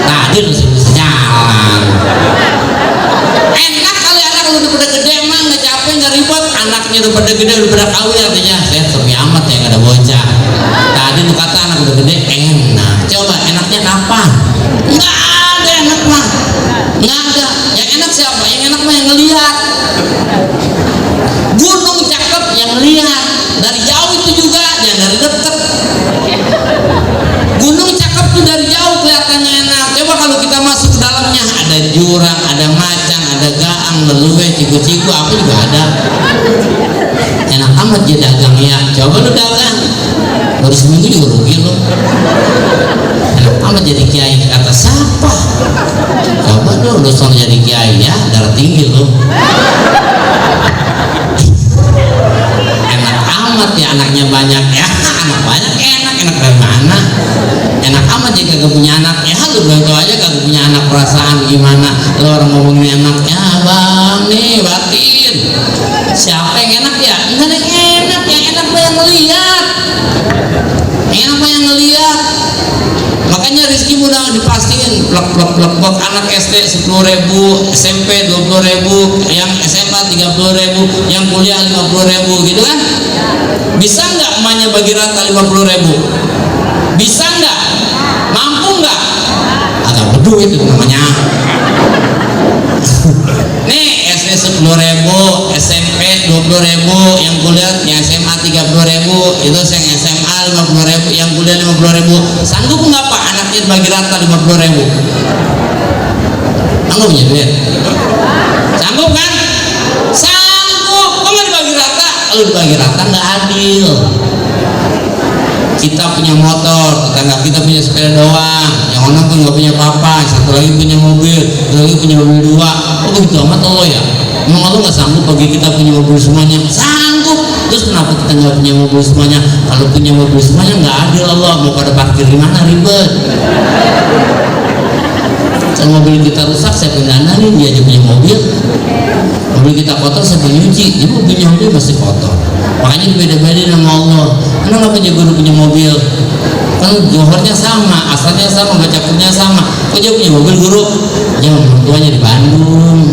Tadi lu bisa jalan. Enak kali anak udah pada gede emang nggak capek nggak ribet, anaknya udah pada gede udah pada kawin artinya saya sepi amat ya nggak ada bocah. Tadi lu kata anak udah gede enak, coba enaknya kapan? Nggak ada enak mah, nggak ada. Yang enak siapa? Yang enak mah yang ngelihat. Gunung cakep yang ngelihat dari jauh itu juga, jangan dari deket. Gunung cakep tuh dari jauh kelihatannya enak. Coba kalau kita masuk ke dalamnya ada jurang, ada macang, ada gaang, leluwe, ciku-ciku, apa juga ada. Enak amat dia dagang ya. Coba lu dagang, baru seminggu juga rugi lo. Enak amat jadi kiai, kata siapa? Coba lu soal jadi kiai ya, darah tinggi lo. Enak amat ya, anaknya banyak ya, anak banyak enak dari mana? Enak amat ya kagak punya anak ya, lu begitu aja kagak punya anak, perasaan gimana? Lu orang ngomongin enak ya bang nih batin. Siapa yang enak ya? Enggak ada yang enak, yang enak mah yang ngeliat. Yang enak mah yang ngeliat. Makanya rezeki mudah dipastiin, plek anak SD 10.000, SMP 20.000, yang SMA 30.000, yang kuliah 50.000 gitu kan? Bisa nggak emaknya bagi rata 50.000? Bisa nggak? Mampu nggak? Agak berduit itu namanya. Nih SD 10.000, SMP 20.000, yang kuliah yang SMA 30.000, itu yang SMA 50.000, yang kuliah 50.000. Sanggup nggak pak anaknya bagi rata 50.000? Sanggup punya duit? Sanggup kan? Sanggup. Kok nggak dibagi rata? Kalau dibagi rata nggak adil. Kita punya motor, tetangga kita punya sepeda doang, yang orang pun nggak punya apa-apa, satu lagi punya mobil, satu lagi punya mobil 2. Oh begitu amat Allah ya? Emang Allah nggak sanggup bagi kita punya mobil semuanya? Sanggup. Terus kenapa kita nggak punya mobil semuanya? Kalau punya mobil semuanya nggak adil Allah, mau pada parkir di mana, ribet. Kalau mobil kita rusak siapa yang dandanin? Dia aja punya mobil. Mobil kita kotor siapa yang nyuci? Dia mobilnya masih kotor. Makanya beda-beda sama Allah. Kenapa aja guru punya mobil? Kan johornya sama, asalnya sama, baca Qur'annya sama. Kok dia punya mobil guru? Ya mertuanya di Bandung.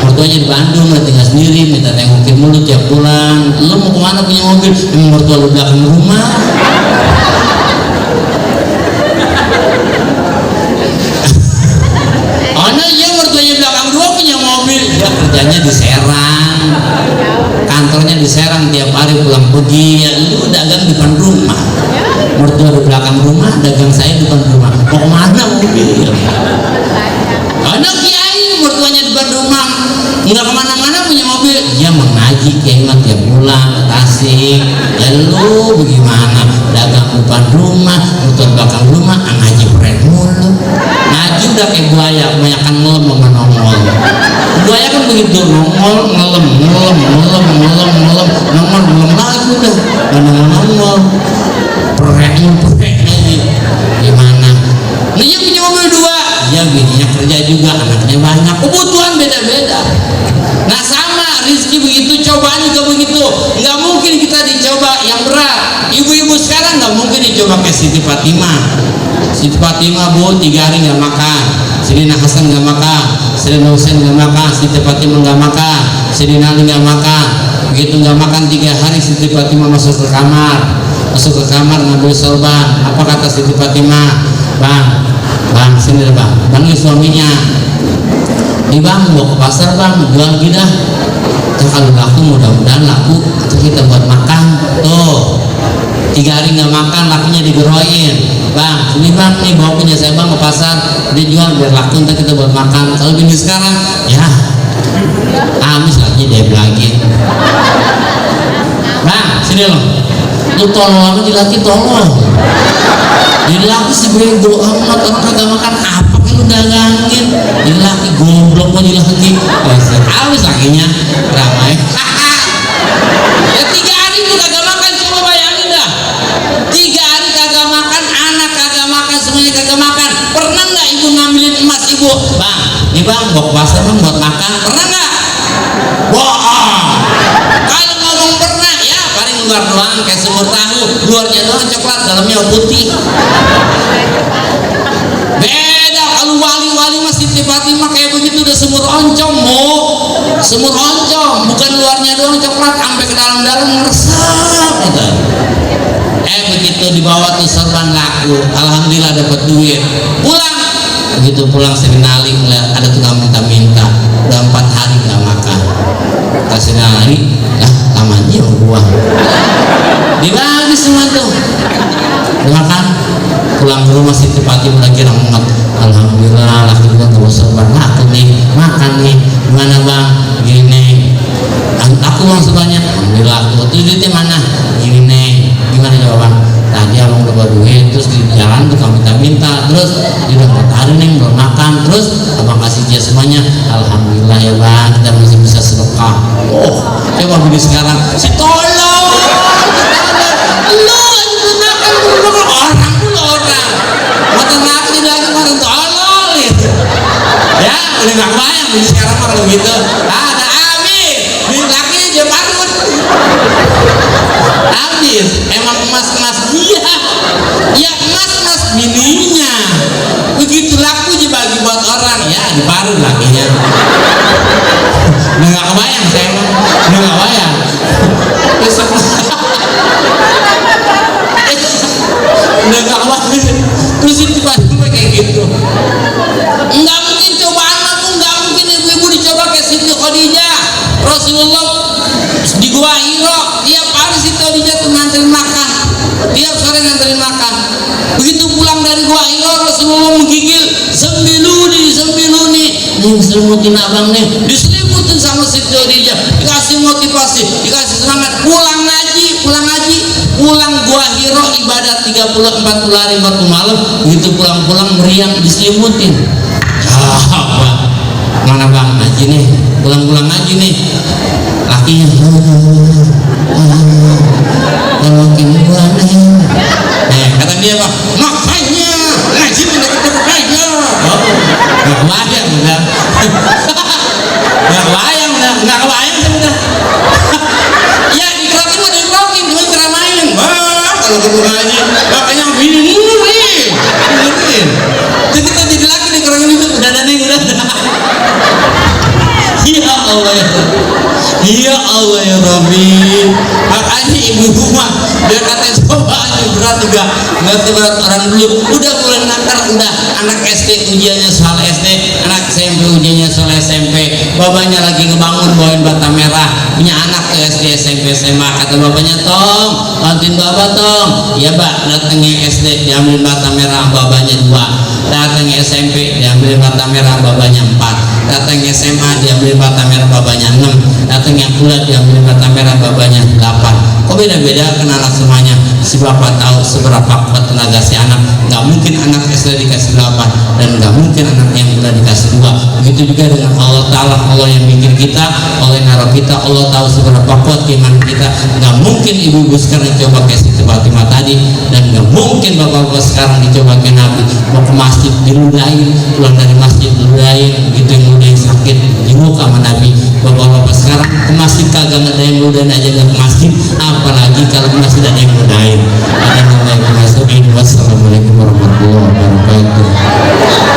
Mertuanya di Bandung, udah tinggal sendiri, minta tengokin mulu tiap bulan. Lu mau kemana punya mobil? Emang mertua lu belakang rumah. Oh nah iya, mertuanya belakang rumah punya mobil. Dia kerjanya di Serang, kantornya di Serang, tiap hari pulang pergi. Ya lu dagang depan rumah, mertua di belakang rumah, dagang saya depan rumah. Mau kemana mobil? Anak kiai mertuanya di depan rumah, nggak kemana-mana punya mobil. Dia mengaji kiai mah tiap bulan ke Tasik. Ya lu bagaimana? Dagang depan rumah, mertua belakang rumah, ngaji keren mulu. Ngaji udah kayak buaya, kebanyakan ngelem sama nongol. Buaya kan begitu, nongol, ngelem lagi udah, nongol. Prek lagi. Gimana? Nah dia punya mobil 2, ya bininya kerja juga, anaknya banyak, kebutuhan beda-beda. Nah sama rezeki begitu, cobaan juga begitu. Nggak mungkin kita dicoba yang berat. Ibu-ibu sekarang nggak mungkin dicoba kayak Siti Fatimah. Siti Fatimah bu 3 hari nggak makan, Sayyidina Hasan nggak makan, Sayyidina Husain nggak makan, Siti Fatimah nggak makan, Sayyidina Ali nggak makan. Begitu nggak makan 3 hari, Siti Fatimah masuk ke kamar ngambil sorban. Apa kata Siti Fatimah? Bang sini deh bang, panggil suaminya. jual kita. Tuh kalau laku mudah-mudahan laku itu kita buat makan. Tuh 3 hari nggak makan lakunya digeroin. Bang, ini bang nih bawa punya saya bang ke pasar, dia jual biar laku ntar kita buat makan. Kalau bini sekarang ya habis lagi dia lagi. Bang sini lo, lu tolong jadi laki tolong. Jadi laki si bego amat orang kagak makan apa kan lu dagangin. Jadi laki goblok mau jadi laki. Habis lakinya ramai. Ya 3 hari lu kagak makan, coba bayangin dah. 3 hari kagak makan, anak kagak makan, semuanya kagak makan. Pernah nggak ibu ngambilin emas ibu? Bang, nih bang bawa ke pasar bang buat makan. Pernah nggak? Bohong. Kalau ngomong pernah ya paling luar doang kayak semur tahu, luarnya doang coklat, dalamnya putih. Beda kalau wali-wali masih tiba-tiba kayak begitu udah semur oncom mo, semur oncom, bukan luarnya doang coklat sampai ke dalam-dalam ngeresep gitu. Begitu dibawa tuh serban laku, alhamdulillah dapat duit. Pulang, begitu pulang sering nali ngeliat ada tukang minta-minta, udah 4 hari nggak makan. Kasih nali, lah lama aja uang. Dibagi semua tuh, makan. Pulang ke rumah Siti Fatimah lagi rangat. Alhamdulillah laki kita nggak usah laku nih, makan nih. Gimana bang? Gini, aku uang sebanyak. Alhamdulillah. Waktu duitnya mana? Gini nih. Gimana jawaban? Tadi abang udah bawa duit, terus di jalan tuh kami minta, terus dia udah 4 hari nih belum makan, terus abang kasih dia semuanya. Alhamdulillah ya bang, kita masih bisa sedekah. Oh, coba beli sekarang. Si tolong, lu aja makan dulu orang pula orang. Mata nakli lagi orang tolong gitu. Ya, udah nggak kebayang beli sekarang mah kalau gitu. Ada habis, beli lakinya aja bangun. Habis, emang emas-emas dia, ya emas-emas bininya. Begitu laku dibagi buat orang, ya diparut lakinya. Udah nggak kebayang saya mah, udah nggak kebayang. Udah nggak kebayang. Terus itu tiba-tiba kayak gitu. Nggak mungkin cobaan aku, nggak mungkin ibu-ibu dicoba kayak Siti Khadijah. Rasulullah di Gua Hiro tiap hari Siti Khadijah tuh nganterin makan, tiap sore nganterin makan. Begitu pulang dari Gua Hiro Rasulullah menggigil, sembiluni nih selimutin abang nih, diselimutin sama Siti Khadijah, dikasih motivasi, dikasih semangat. Pulang Gua Hiro ibadah 30-40 hari 40 malam. Begitu pulang meriang diselimutin. Mana bang ngaji nih, pulang ngaji nih. Lakinya tolongin gua nih. Kata dia apa? Makanya ngaji tidak aja. Oh, nggak kebayang udah. Nggak kebayang udah. Ya dikerokin mah dikerokin, cuma ceramain. Wah, kalau ketemu ngaji, makanya bini dengerin. Jadi kita jadi laki dikerokin itu udah neng udah. Ya Allah ya Rabbi. Makanya ibu rumah dia kata coba aja berat juga nggak seberat orang dulu. Udah mulai nakal, udah anak SD ujiannya soal SD, anak SMP ujiannya soal SMP. Bapaknya lagi ngebangun bawain bata merah, punya anak ke SD SMP SMA. Kata bapaknya, tong bantuin bapak tong. Ya pak, datangnya SD diambil bata merah babanya 2, datangnya SMP diambil bata merah babanya 4, datangnya SMA diambil bata merah babanya 6, datangnya kuliah diambil bata merah babanya 8. Kok beda-beda kan anak semuanya? Si bapak tahu seberapa kuat tenaga si anak. Nggak mungkin anak SD dikasih 8 dan nggak mungkin anak yang kuliah dikasih 2. Begitu juga dengan Allah Ta'ala, Allah yang bikin kita, Allah yang naruh kita, Allah tahu seberapa kuat iman kita. Nggak mungkin ibu-ibu sekarang dicoba kayak Siti Fatimah tadi, dan nggak mungkin bapak-bapak sekarang dicoba kayak Nabi. Mau ke masjid diludahin, pulang dari masjid diludahin, begitu yang ludahin sakit di muka sama Nabi. Bapak-bapak sekarang ke masjid kagak ada yang ludahin aja nggak ke masjid, apalagi kalau ke masjid ada yang ludahin. Assalamualaikum warahmatullahi wabarakatuh.